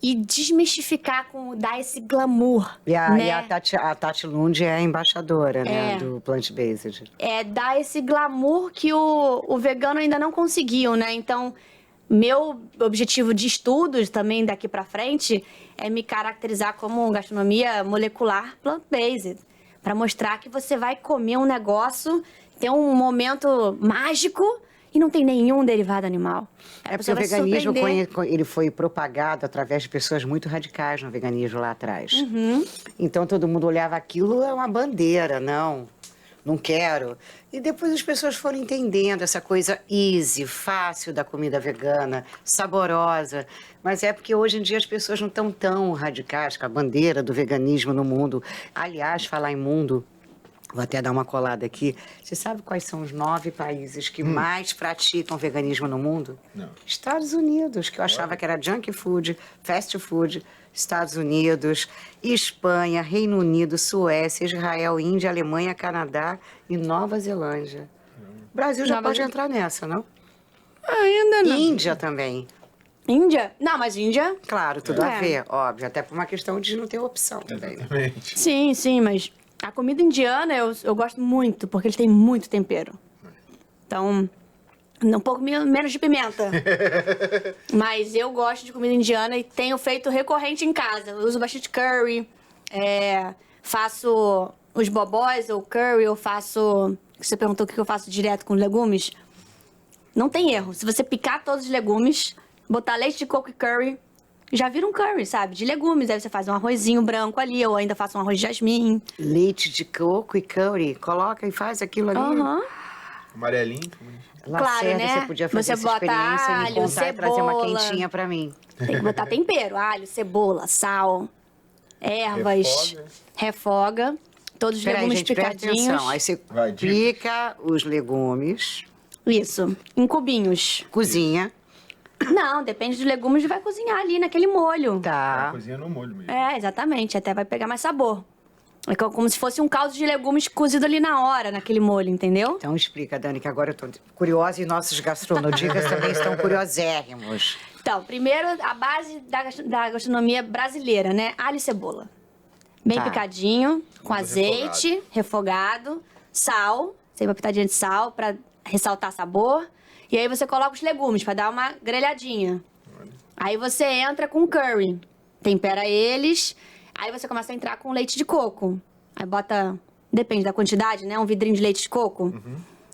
e desmistificar, dar esse glamour. E né? a Tati Lund é a embaixadora, né, do plant-based. Dar esse glamour que o vegano ainda não conseguiu, né? Então, meu objetivo de estudos também daqui pra frente é me caracterizar como gastronomia molecular plant-based. Para mostrar que você vai comer um negócio, ter um momento mágico e não tem nenhum derivado animal. Porque o veganismo ele foi propagado através de pessoas muito radicais no veganismo lá atrás. Então todo mundo olhava aquilo, é uma bandeira, não quero. E depois as pessoas foram entendendo essa coisa easy, fácil da comida vegana, saborosa. Mas é porque hoje em dia as pessoas não estão tão radicais com a bandeira do veganismo no mundo. Aliás, falar em mundo, Vou até dar uma colada aqui. Você sabe quais são os 9 países que mais praticam veganismo no mundo? Não. Estados Unidos, que eu achava que era junk food, fast food. Estados Unidos, Espanha, Reino Unido, Suécia, Israel, Índia, Alemanha, Canadá e Nova Zelândia. O Brasil já pode entrar nessa, não? Ainda não. Índia também. Índia? Não, mas Índia... Claro, tudo a ver, óbvio. Até por uma questão de não ter opção também. Exatamente. Sim, mas a comida indiana eu gosto muito, porque eles têm muito tempero. Então, um pouco menos de pimenta. Mas eu gosto de comida indiana e tenho feito recorrente em casa. Eu uso bastante curry, faço os bobós ou curry, eu faço... Você perguntou o que eu faço direto com legumes? Não tem erro. Se você picar todos os legumes, botar leite de coco e curry, já vira um curry, sabe? De legumes. Aí você faz um arrozinho branco ali, eu ainda faço um arroz de jasmim. Leite de coco e curry. Coloca e faz aquilo ali. Amarelinho. Lacerda, Claro, né? Você podia fazer Você essa bota experiência e me alho, contar e trazer uma cebola. quentinha pra mim. Tem que botar tempero, alho, cebola, sal, ervas, refoga. Todos os Peraí, legumes gente, presta picadinhos. atenção. Aí você Vai, dica. pica os legumes, Isso, em cubinhos. cozinha. Não, depende dos legumes, vai cozinhar ali naquele molho. Tá. Cozinha no molho mesmo. Exatamente, até vai pegar mais sabor. É como se fosse um caldo de legumes cozido ali na hora, naquele molho, entendeu? Então explica, Dani, que agora eu tô curiosa e nossos gastronodicas também estão curiosérrimos. Então, primeiro, a base da gastronomia brasileira, né? Alho e cebola. Bem Tá. picadinho, com azeite, refogado, sal, sempre uma pitadinha de sal pra ressaltar sabor. E aí você coloca os legumes pra dar uma grelhadinha. Aí você entra com curry, tempera eles, aí você começa a entrar com leite de coco. Aí bota, depende da quantidade, né? Um vidrinho de leite de coco.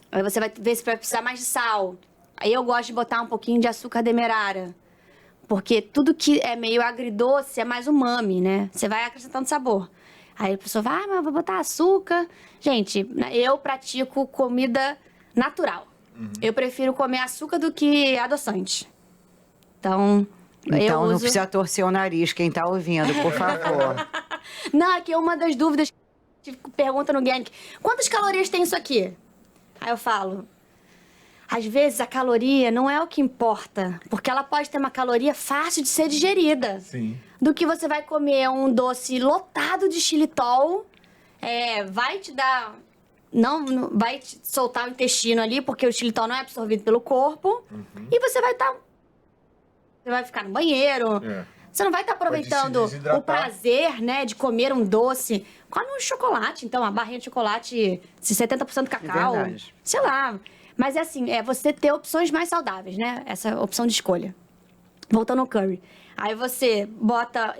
Aí você vai ver se vai precisar mais de sal. Aí eu gosto de botar um pouquinho de açúcar demerara. Porque tudo que é meio agridoce é mais umami, né? Você vai acrescentando sabor. Aí a pessoa vai, mas eu vou botar açúcar. Gente, eu pratico comida natural. Eu prefiro comer açúcar do que adoçante. Então eu Então não uso... precisa torcer o nariz, quem tá ouvindo, por favor. Não, aqui é uma das dúvidas que pergunta no Gank. Quantas calorias tem isso aqui? Aí eu falo... Às vezes a caloria não é o que importa, porque ela pode ter uma caloria fácil de ser digerida. Sim. Do que você vai comer um doce lotado de xilitol, vai te dar... Não vai te soltar o intestino ali, porque o xilitol não é absorvido pelo corpo. E você vai estar... Você vai ficar no banheiro. Você não vai estar aproveitando Pode se desidratar. o prazer, né, de comer um doce. Come um chocolate, então, uma barrinha de chocolate de 70% cacau. verdade. Sei lá. Mas é assim, você ter opções mais saudáveis, né? Essa opção de escolha. Voltando ao curry. Aí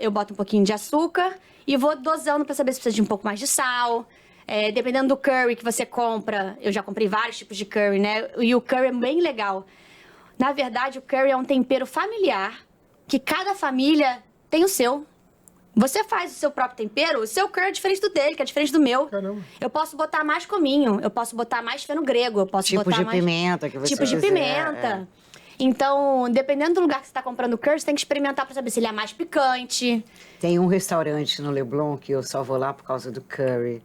eu boto um pouquinho de açúcar e vou dosando pra saber se precisa de um pouco mais de sal. Dependendo do curry que você compra, eu já comprei vários tipos de curry, né? E o curry é bem legal. Na verdade, o curry é um tempero familiar, que cada família tem o seu. Você faz o seu próprio tempero, o seu curry é diferente do dele, que é diferente do meu. Caramba. Eu posso botar mais cominho, eu posso botar mais feno-grego, eu posso Tipos botar de mais... pimenta que você Tipos de quiser, pimenta. Então, dependendo do lugar que você está comprando o curry, você tem que experimentar para saber se ele é mais picante. Tem um restaurante no Leblon que eu só vou lá por causa do curry.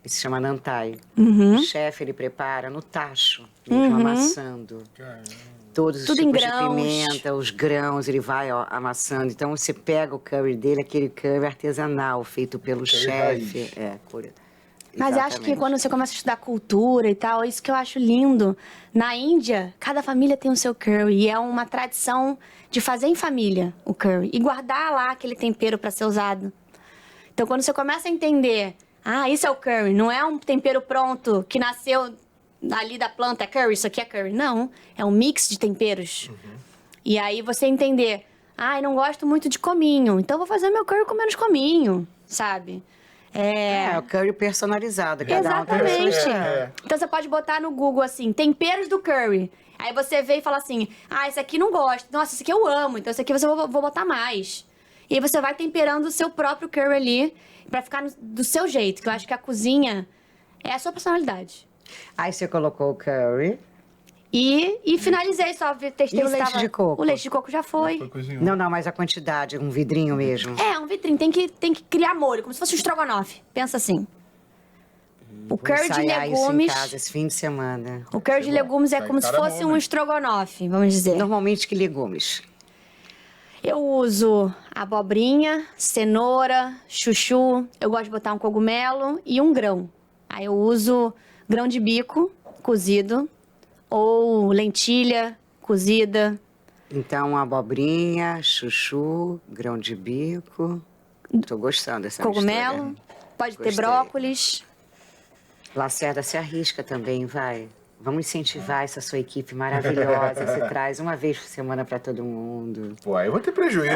Ele se chama Nantai. Uhum. O chefe, ele prepara no tacho, mesmo amassando. Todos os Tudo em tipos de grãos. pimenta, os grãos, ele vai amassando. Então, você pega o curry dele, aquele curry artesanal, feito pelo Curry chefe. raiz. Mas eu acho que quando você começa a estudar cultura e tal, é isso que eu acho lindo. Na Índia, cada família tem o seu curry. E é uma tradição de fazer em família o curry. E guardar lá aquele tempero para ser usado. Então, quando você começa a entender... isso é o curry. Não é um tempero pronto que nasceu ali da planta. É curry, isso aqui é curry. Não, é um mix de temperos. E aí você entender... eu não gosto muito de cominho. Então, eu vou fazer meu curry com menos cominho, sabe? É o curry personalizado. Cada um tem a sua Exatamente. história. Então você pode botar no Google assim, temperos do curry. Aí você vê e fala assim, esse aqui não gosto. Nossa, esse aqui eu amo. Então esse aqui vou botar mais. E aí você vai temperando o seu próprio curry ali pra ficar do seu jeito. Que eu acho que a cozinha é a sua personalidade. Aí você colocou o curry. E finalizei só, testei E o o leite de coco? O leite de coco já foi. Não, mas a quantidade, um vidrinho mesmo. Um vitrinho, tem que criar molho, como se fosse um estrogonofe. Pensa assim. O curry de Ensaiar isso em legumes. casa esse fim de semana. O curry de legumes é Tá como se cara fosse bom, um né? estrogonofe, vamos dizer. Normalmente, que legumes? Eu uso abobrinha, cenoura, chuchu. Eu gosto de botar um cogumelo e um grão. Aí eu uso grão de bico cozido ou lentilha cozida. Então, abobrinha, chuchu, grão de bico. Tô gostando dessa Cogumelo, mistura. pode ter Gostei. brócolis. Lacerda se arrisca também, vai. Vamos incentivar essa sua equipe maravilhosa. Você traz uma vez por semana para todo mundo. Pô, aí eu vou ter prejuízo.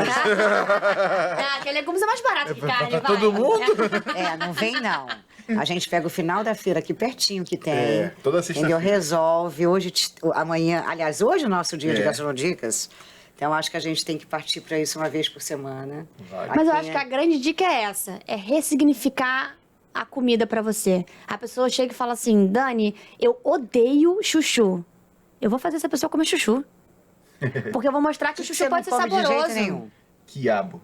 Aquele legumes é mais barato que carne, Pra vai. todo mundo? Não vem não. A gente pega o final da feira aqui pertinho que tem. Toda sexta-feira. Entendeu? Resolve. Hoje, amanhã... Aliás, hoje é o nosso dia de Gastronodicas. Então, acho que a gente tem que partir para isso uma vez por semana. Vai. Mas eu Aqui acho que a grande dica é essa, é ressignificar a comida pra você. A pessoa chega e fala assim, Dani, eu odeio chuchu. Eu vou fazer essa pessoa comer chuchu. Porque eu vou mostrar que o chuchu Você pode ser não come saboroso. de jeito nenhum. Quiabo.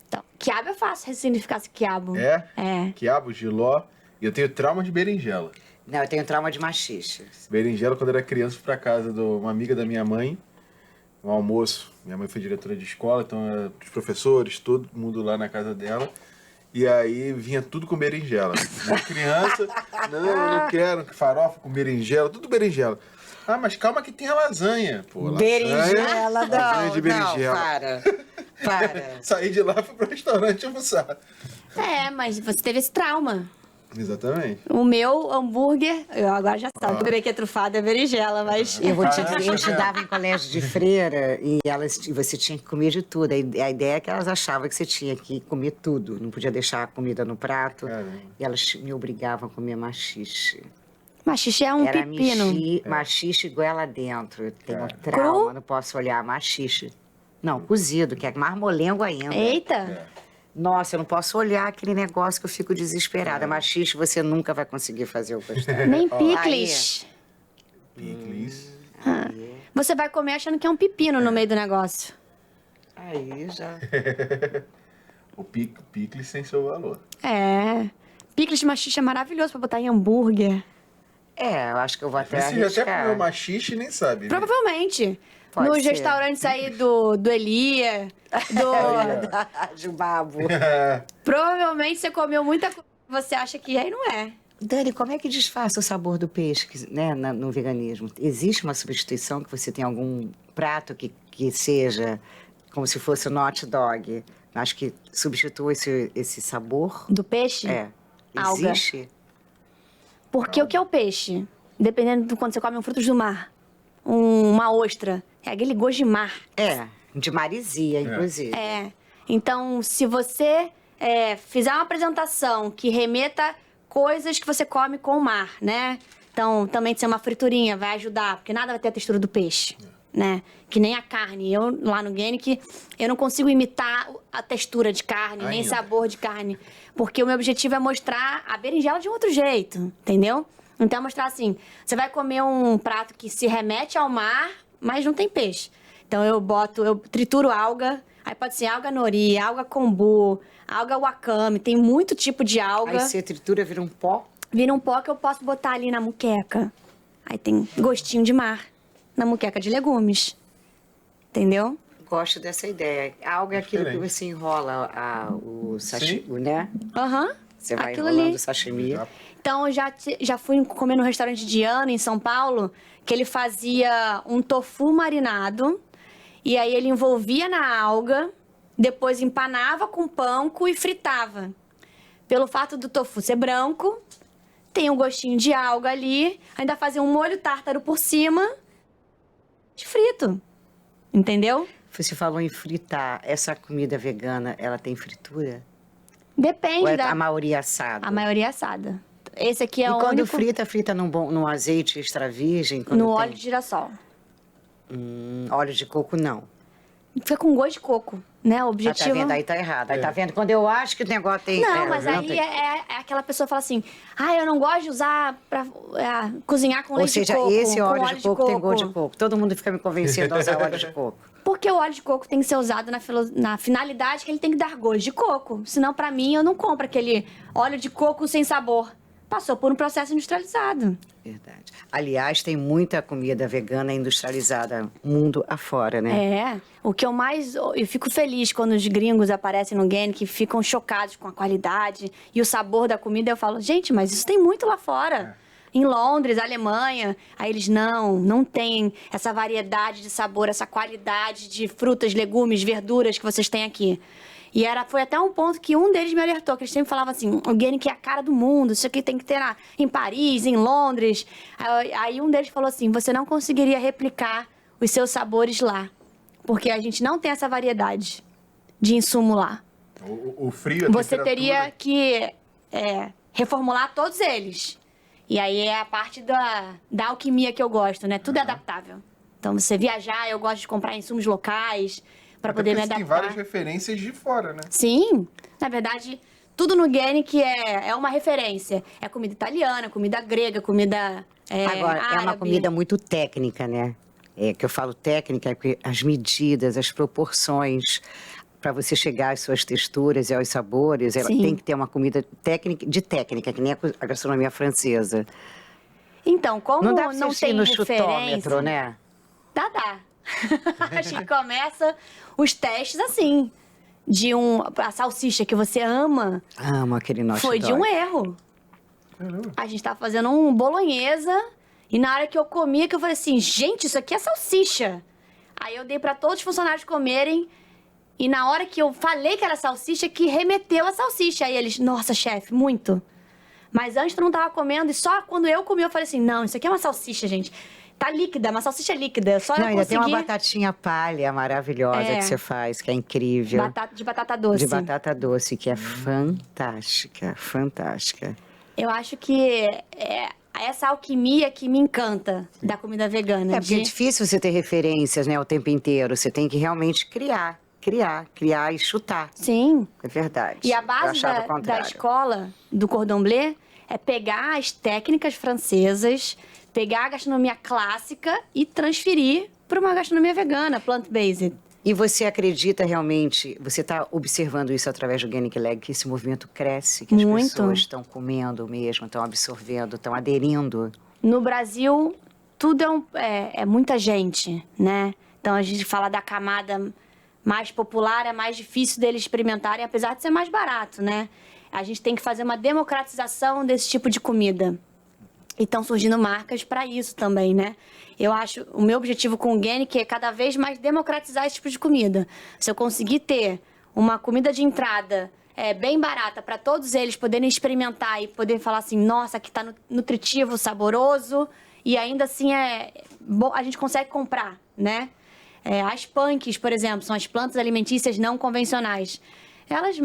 Então, quiabo é fácil ressignificar esse quiabo. É? É. Quiabo, jiló. E eu tenho trauma de berinjela. Não, eu tenho trauma de machixe. Berinjela, quando eu era criança, fui pra casa de uma amiga da minha mãe. Um almoço. Minha mãe foi diretora de escola, então os professores, todo mundo lá na casa dela. E aí vinha tudo com berinjela. Uma criança, não quero, farofa com berinjela, tudo berinjela. Ah, mas calma que tem a lasanha. Pô, lasanha, Berinjela, lasanha de berinjela. Para. Saí de lá e fui pro restaurante almoçar. É, mas você teve esse trauma. Exatamente. O meu hambúrguer, eu agora já sabe, tudo bem que é trufado, é berinjela, mas... Eu vou te dizer, eu estudava em colégio de freira e você tinha que comer de tudo. A ideia é que elas achavam que você tinha que comer tudo, não podia deixar a comida no prato. Caramba. E elas me obrigavam a comer machixe. Machixe é um Era pepino. machixe goela dentro. Eu tenho um É. trauma, Cru? não posso olhar machixe. Não, cozido, que é marmolengo ainda. Eita! Nossa, eu não posso olhar aquele negócio que eu fico desesperada. Machixe, você nunca vai conseguir fazer o gostar. Nem picles. Picles. Você vai comer achando que é um pepino no meio do negócio. Aí já... O picles tem seu valor. É. Picles de machixe é maravilhoso pra botar em hambúrguer. Eu acho que eu vou até Você já até arriscar. comeu machixe e nem sabe. né? Provavelmente. Pode Nos ser. restaurantes aí do Elia, De babo. provavelmente você comeu muita coisa. Você acha que aí não é. Dani, como é que disfarça o sabor do peixe, né, no veganismo? Existe uma substituição que você tem algum prato que seja como se fosse um hot dog? Acho que substitua esse sabor. Do peixe? Alga. Existe? Porque o que é o peixe? Dependendo de quando você come frutos do mar. Uma ostra. É aquele gosto de mar. De marisia, inclusive. É. Então, se você fizer uma apresentação que remeta coisas que você come com o mar, né? Então, também ser uma friturinha vai ajudar, porque nada vai ter a textura do peixe, né? Que nem a carne. Eu, lá no Guenic, eu não consigo imitar a textura de carne, nem Ainda. sabor de carne. Porque o meu objetivo é mostrar a berinjela de um outro jeito, entendeu? Então, mostrar assim, você vai comer um prato que se remete ao mar, mas não tem peixe. Então, eu trituro alga, aí pode ser alga nori, alga kombu, alga wakame, tem muito tipo de alga. Aí você tritura, vira um pó. Vira um pó que eu posso botar ali na muqueca. Aí tem gostinho de mar, na muqueca de legumes. Entendeu? Gosto dessa ideia. Alga é aquilo que Diferente. você enrola o sashimi, né? Aham. Você vai Aquilo enrolando ali. o sashimi. Então, eu já fui comer no restaurante de Ana, em São Paulo, que ele fazia um tofu marinado. E aí ele envolvia na alga, depois empanava com panko e fritava. Pelo fato do tofu ser branco, tem um gostinho de alga ali, ainda fazia um molho tártaro por cima, frito. Entendeu? Você falou em fritar. Essa comida vegana, ela tem fritura? Depende Ou é da... a maioria assada? A maioria é assada. Esse aqui é E o quando único... frita num azeite extra virgem? Quando No tem- óleo de girassol. Óleo de coco, não. Fica com gosto de coco, né? O Ah, objetivo... tá vendo? Aí tá errado. Aí tá vendo? Quando eu acho que o negócio tem... Não, mas aí tem. é aquela pessoa que fala assim, eu não gosto de usar pra cozinhar com Ou leite seja, de coco. esse com óleo de coco tem gosto de coco. Todo mundo fica me convencendo a usar óleo de coco. Porque o óleo de coco tem que ser usado na finalidade que ele tem que dar gosto de coco. Senão, pra mim, eu não compro aquele óleo de coco sem sabor. passou por um processo industrializado. Verdade. Aliás, tem muita comida vegana industrializada mundo afora, né? O que eu fico feliz quando os gringos aparecem no Guinness, que ficam chocados com a qualidade e o sabor da comida. Eu falo, gente, mas isso tem muito lá fora. Em Londres, Alemanha, aí eles não tem essa variedade de sabor, essa qualidade de frutas, legumes, verduras que vocês têm aqui. E foi até um ponto que um deles me alertou, que eles sempre falavam assim, o Guinness é a cara do mundo, isso aqui tem que ter em Paris, em Londres. Aí um deles falou assim, você não conseguiria replicar os seus sabores lá, porque a gente não tem essa variedade de insumo lá. O frio, a você teria que reformular todos eles. E aí é a parte da alquimia que eu gosto, né? Tudo é adaptável. Então, você viajar, eu gosto de comprar insumos locais para poder me adaptar. Tem várias referências de fora, né? Sim. Na verdade, tudo no Guinness que é uma referência. É comida italiana, comida grega, comida Agora, árabe. é uma comida muito técnica, né? Que eu falo técnica, porque as medidas, as proporções, para você chegar às suas texturas e aos sabores, ela Sim. tem que ter uma comida técnica, que nem a gastronomia francesa. Então, como Não dá pra não você tem ir no referência... chutômetro, né? Dá. A gente começa os testes assim. A salsicha que você ama Amo aquele nosso foi de um erro. Caramba. A gente tava fazendo um bolonhesa e na hora que eu comia, que eu falei assim, gente, isso aqui é salsicha. Aí eu dei pra todos os funcionários comerem e na hora que eu falei que era salsicha, que remeteu a salsicha. Aí eles, nossa, chefe, muito. Mas antes tu não tava comendo e só quando eu comi eu falei assim, não, isso aqui é uma salsicha, gente. Tá líquida, uma salsicha líquida. Só Não, eu ainda consegui... tem uma batatinha palha maravilhosa que você faz, que é incrível. De batata doce. De batata doce, que é fantástica, fantástica. Eu acho que é essa alquimia que me encanta da comida vegana. É porque é difícil você ter referências, né, o tempo inteiro. Você tem que realmente criar e chutar. Sim. É verdade. E a Eu base achava o da contrário. escola do cordon bleu é pegar as técnicas francesas, pegar a gastronomia clássica e transferir para uma gastronomia vegana, plant-based. E você acredita realmente, você está observando isso através do Guinness Leg, que esse movimento cresce, que as Muito. pessoas estão comendo mesmo, estão absorvendo, estão aderindo? No Brasil, tudo é muita gente, né? Então, a gente fala da camada mais popular, é mais difícil deles experimentarem, apesar de ser mais barato, né? A gente tem que fazer uma democratização desse tipo de comida. E estão surgindo marcas para isso também, né? Eu acho, o meu objetivo com o Guinness é cada vez mais democratizar esse tipo de comida. Se eu conseguir ter uma comida de entrada bem barata para todos eles poderem experimentar e poder falar assim, nossa, aqui tá nutritivo, saboroso, e ainda assim a gente consegue comprar, né? As punks, por exemplo, são as plantas alimentícias não convencionais. Elas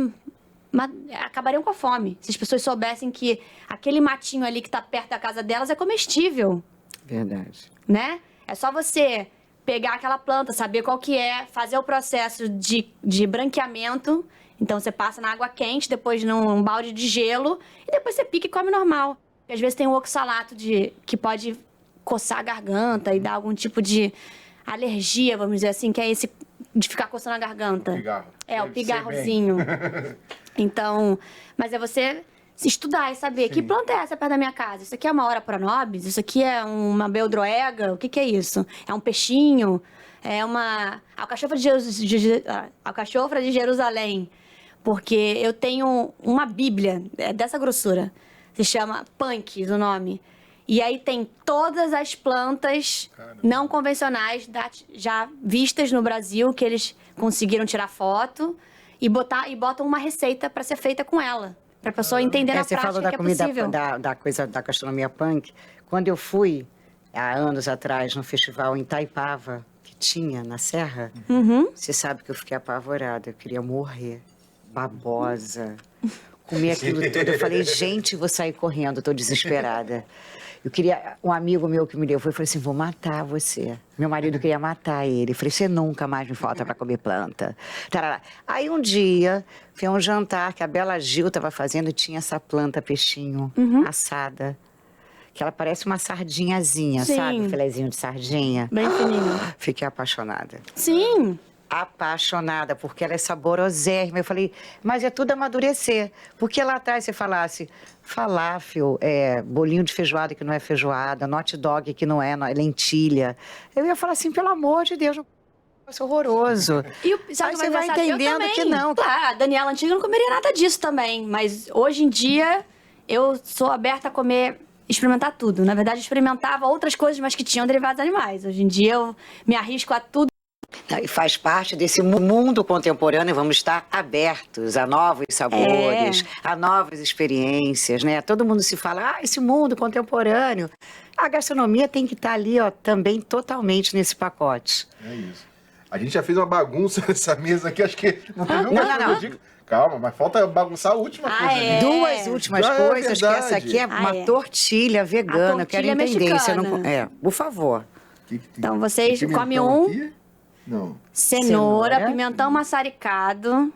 acabariam com a fome se as pessoas soubessem que aquele matinho ali que está perto da casa delas é comestível. Verdade. Né? É só você pegar aquela planta, saber qual que é, fazer o processo de branqueamento. Então, você passa na água quente, depois num balde de gelo, e depois você pica e come normal. Às vezes tem um oxalato que pode coçar a garganta e dar algum tipo de alergia, vamos dizer assim, que é esse de ficar coçando a garganta. Pigarro. O pigarrozinho. Então, mas é você se estudar e saber que planta é essa perto da minha casa. Isso aqui é uma Ora Pronobis? Isso aqui é uma beldroega? O que é isso? É um peixinho? É uma alcachofra de Jerusalém. Porque eu tenho uma bíblia dessa grossura. Se chama Punk, o nome. E aí tem todas as plantas não convencionais já vistas no Brasil, que eles conseguiram tirar foto e botam uma receita para ser feita com ela. Para a pessoa entender na Você prática falou da que é comida, possível. da coisa da gastronomia punk. Quando eu fui, há anos atrás, no festival em Itaipava, que tinha na Serra, você sabe que eu fiquei apavorada. Eu queria morrer. Babosa. Comi aquilo tudo. Eu falei, gente, vou sair correndo, estou desesperada. Eu queria... Um amigo meu que me levou e falou assim, vou matar você. Meu marido queria matar ele. Eu falei, você nunca mais me falta para comer planta. Tarará. Aí um dia, foi um jantar que a Bela Gil estava fazendo e tinha essa planta peixinho assada. Que ela parece uma sardinhazinha, Sim. sabe? Um filezinho de sardinha. Bem fininho. Fiquei apaixonada. Sim. apaixonada, porque ela é saborosérrima. Eu falei, mas é tudo amadurecer. Porque lá atrás você falasse falafel, bolinho de feijoada que não é feijoada, hot dog que não é lentilha. Eu ia falar assim, pelo amor de Deus, é horroroso. E sabe Aí o você que vai entendendo que não. Claro, a Daniela antiga não comeria nada disso também, mas hoje em dia eu sou aberta a comer, experimentar tudo. Na verdade, eu experimentava outras coisas, mas que tinham derivados animais. Hoje em dia eu me arrisco a tudo. E faz parte desse mundo contemporâneo, vamos estar abertos a novos sabores, a novas experiências, né? Todo mundo se fala, esse mundo contemporâneo. A gastronomia tem que estar ali, ó, também totalmente nesse pacote. É isso. A gente já fez uma bagunça nessa mesa aqui, acho que não teve uma não. Calma, mas falta bagunçar a última coisa. é. Duas últimas coisas, que essa aqui é uma tortilha vegana. Eu quero tortilha entender. Se eu não... mexicana. por favor. Então vocês Tem comem pimentão um, aqui? Não. cenoura, pimentão maçaricado,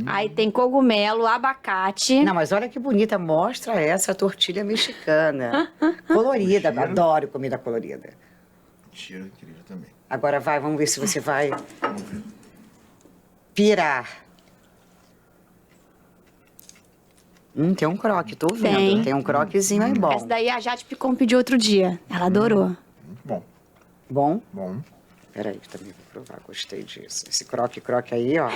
aí tem cogumelo, abacate. Não, mas olha que bonita, mostra essa tortilha mexicana. Colorida, adoro comida colorida. Cheiro incrível também. Agora vai, vamos ver se você vai pirar. Tem um croque, tô vendo. Tem um croquezinho aí bom. Essa daí a Jade Picon pediu outro dia. Ela adorou. Muito bom. Bom? Bom. Peraí, que também vou provar, gostei disso. Esse croque aí, ó.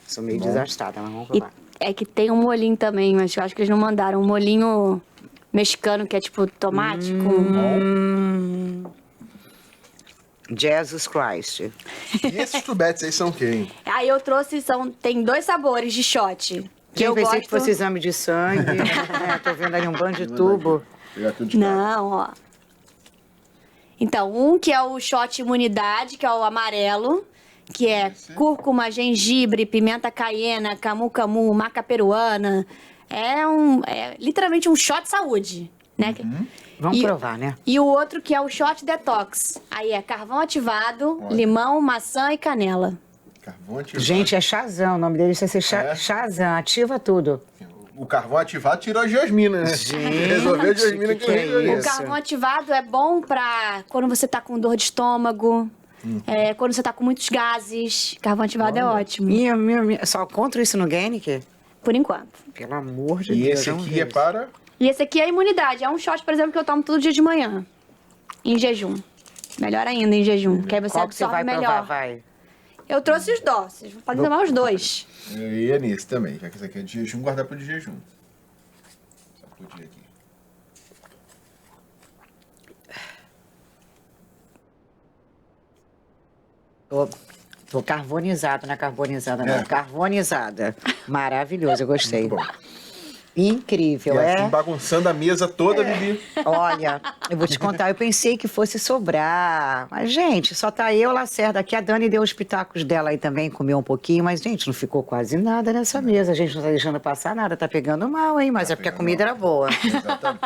Sou meio desastrada, mas vamos E provar. é que tem um molhinho também, mas eu acho que eles não mandaram. Um molhinho mexicano que é tipo tomate com... Jesus Christ. E esses tubetes aí são quem? Aí eu trouxe, tem 2 sabores de shot. Que eu pensei gosto... que fosse exame de sangue. Tô vendo ali um bando de tubo. Pegar tudo de casa. Não, ó. Então, um que é o shot imunidade, que é o amarelo, que é cúrcuma, gengibre, pimenta caiena, camu-camu, maca peruana. É literalmente um shot saúde, né? Vamos provar, né? E o outro que é o shot detox. Aí é carvão ativado, limão, maçã e canela. Carvão ativado. Gente, é chazão. O nome dele vai ser chazão. Ativa tudo. O carvão ativado tirou a jasmina, né? Gente, Resolveu a jasmina que é O isso? carvão ativado é bom pra quando você tá com dor de estômago, quando você tá com muitos gases. Carvão ativado é ótimo. Só encontro isso no Genic? Por enquanto. Pelo amor de E Deus. esse vamos aqui ver é para... E esse aqui é a imunidade. É um shot, por exemplo, que eu tomo todo dia de manhã. Em jejum. Melhor ainda em jejum. Que aí você Qual que você absorve vai melhor. provar? Vai. Eu trouxe os doces. Podem tomar os 2. Eu ia nesse também, já que esse aqui é de jejum, guardar pro de jejum. Só podia aqui. Tô carbonizada, não é carbonizada, não. Carbonizada. Maravilhoso, eu gostei. Muito bom. Incrível, E assim, bagunçando a mesa toda, Bibi. Olha, eu vou te contar, eu pensei que fosse sobrar. Mas, gente, só tá eu, Lacerda aqui. A Dani deu os pitacos dela aí também, comeu um pouquinho. Mas, gente, não ficou quase nada nessa mesa. A gente não tá deixando passar nada, tá pegando mal, hein? Mas é porque a comida era boa. Exatamente.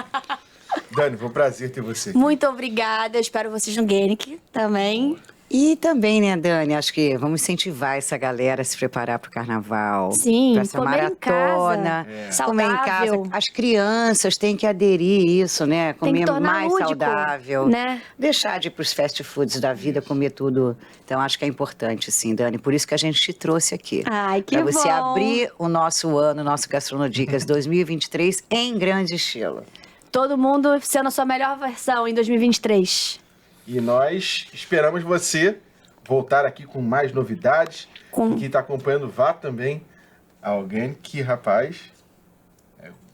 Dani, foi um prazer ter você aqui. Muito obrigada. Eu espero vocês no Genic também. E também, né, Dani, acho que vamos incentivar essa galera a se preparar pro carnaval. Sim, pra essa comer em maratona. casa, Comer em casa. saudável. As crianças têm que aderir isso, né? Tem que Comer tornar mais lúdico, saudável. né? Deixar de ir pros fast foods da vida, comer tudo. Então, acho que é importante, sim, Dani. Por isso que a gente te trouxe aqui. Ai, que pra você bom. abrir o nosso ano, nosso Gastronodicas 2023 em grande estilo. Todo mundo sendo a sua melhor versão em 2023. E nós esperamos você voltar aqui com mais novidades. E quem está acompanhando, vá também a alguém que, rapaz,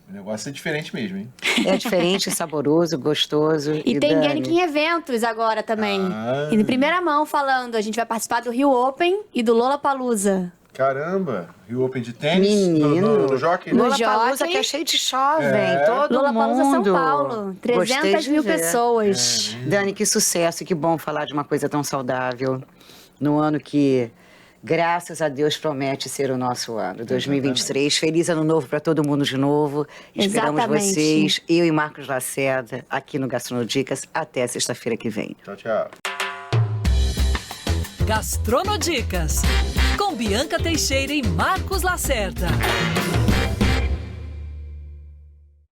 o negócio é diferente mesmo, hein? É diferente, saboroso, gostoso. E tem Dani, Genic em eventos agora também. Ah. E em primeira mão falando, a gente vai participar do Rio Open e do Lollapalooza. Caramba, Rio Open de tênis, Menino. no jockey, No né? Lollapalooza jockey. que é cheio de jovem, todo Lollapalooza São mundo. Paulo, Gostei 300 de mil ver. pessoas. Dani, que sucesso, que bom falar de uma coisa tão saudável. No ano que, graças a Deus, promete ser o nosso ano, 2023. Feliz ano novo para todo mundo de novo. Esperamos Exatamente. vocês, eu e Marcos Lacerda, aqui no Gastronodicas, até sexta-feira que vem. Tchau, tchau. Gastronodicas, com Bianca Teixeira e Marcos Lacerda.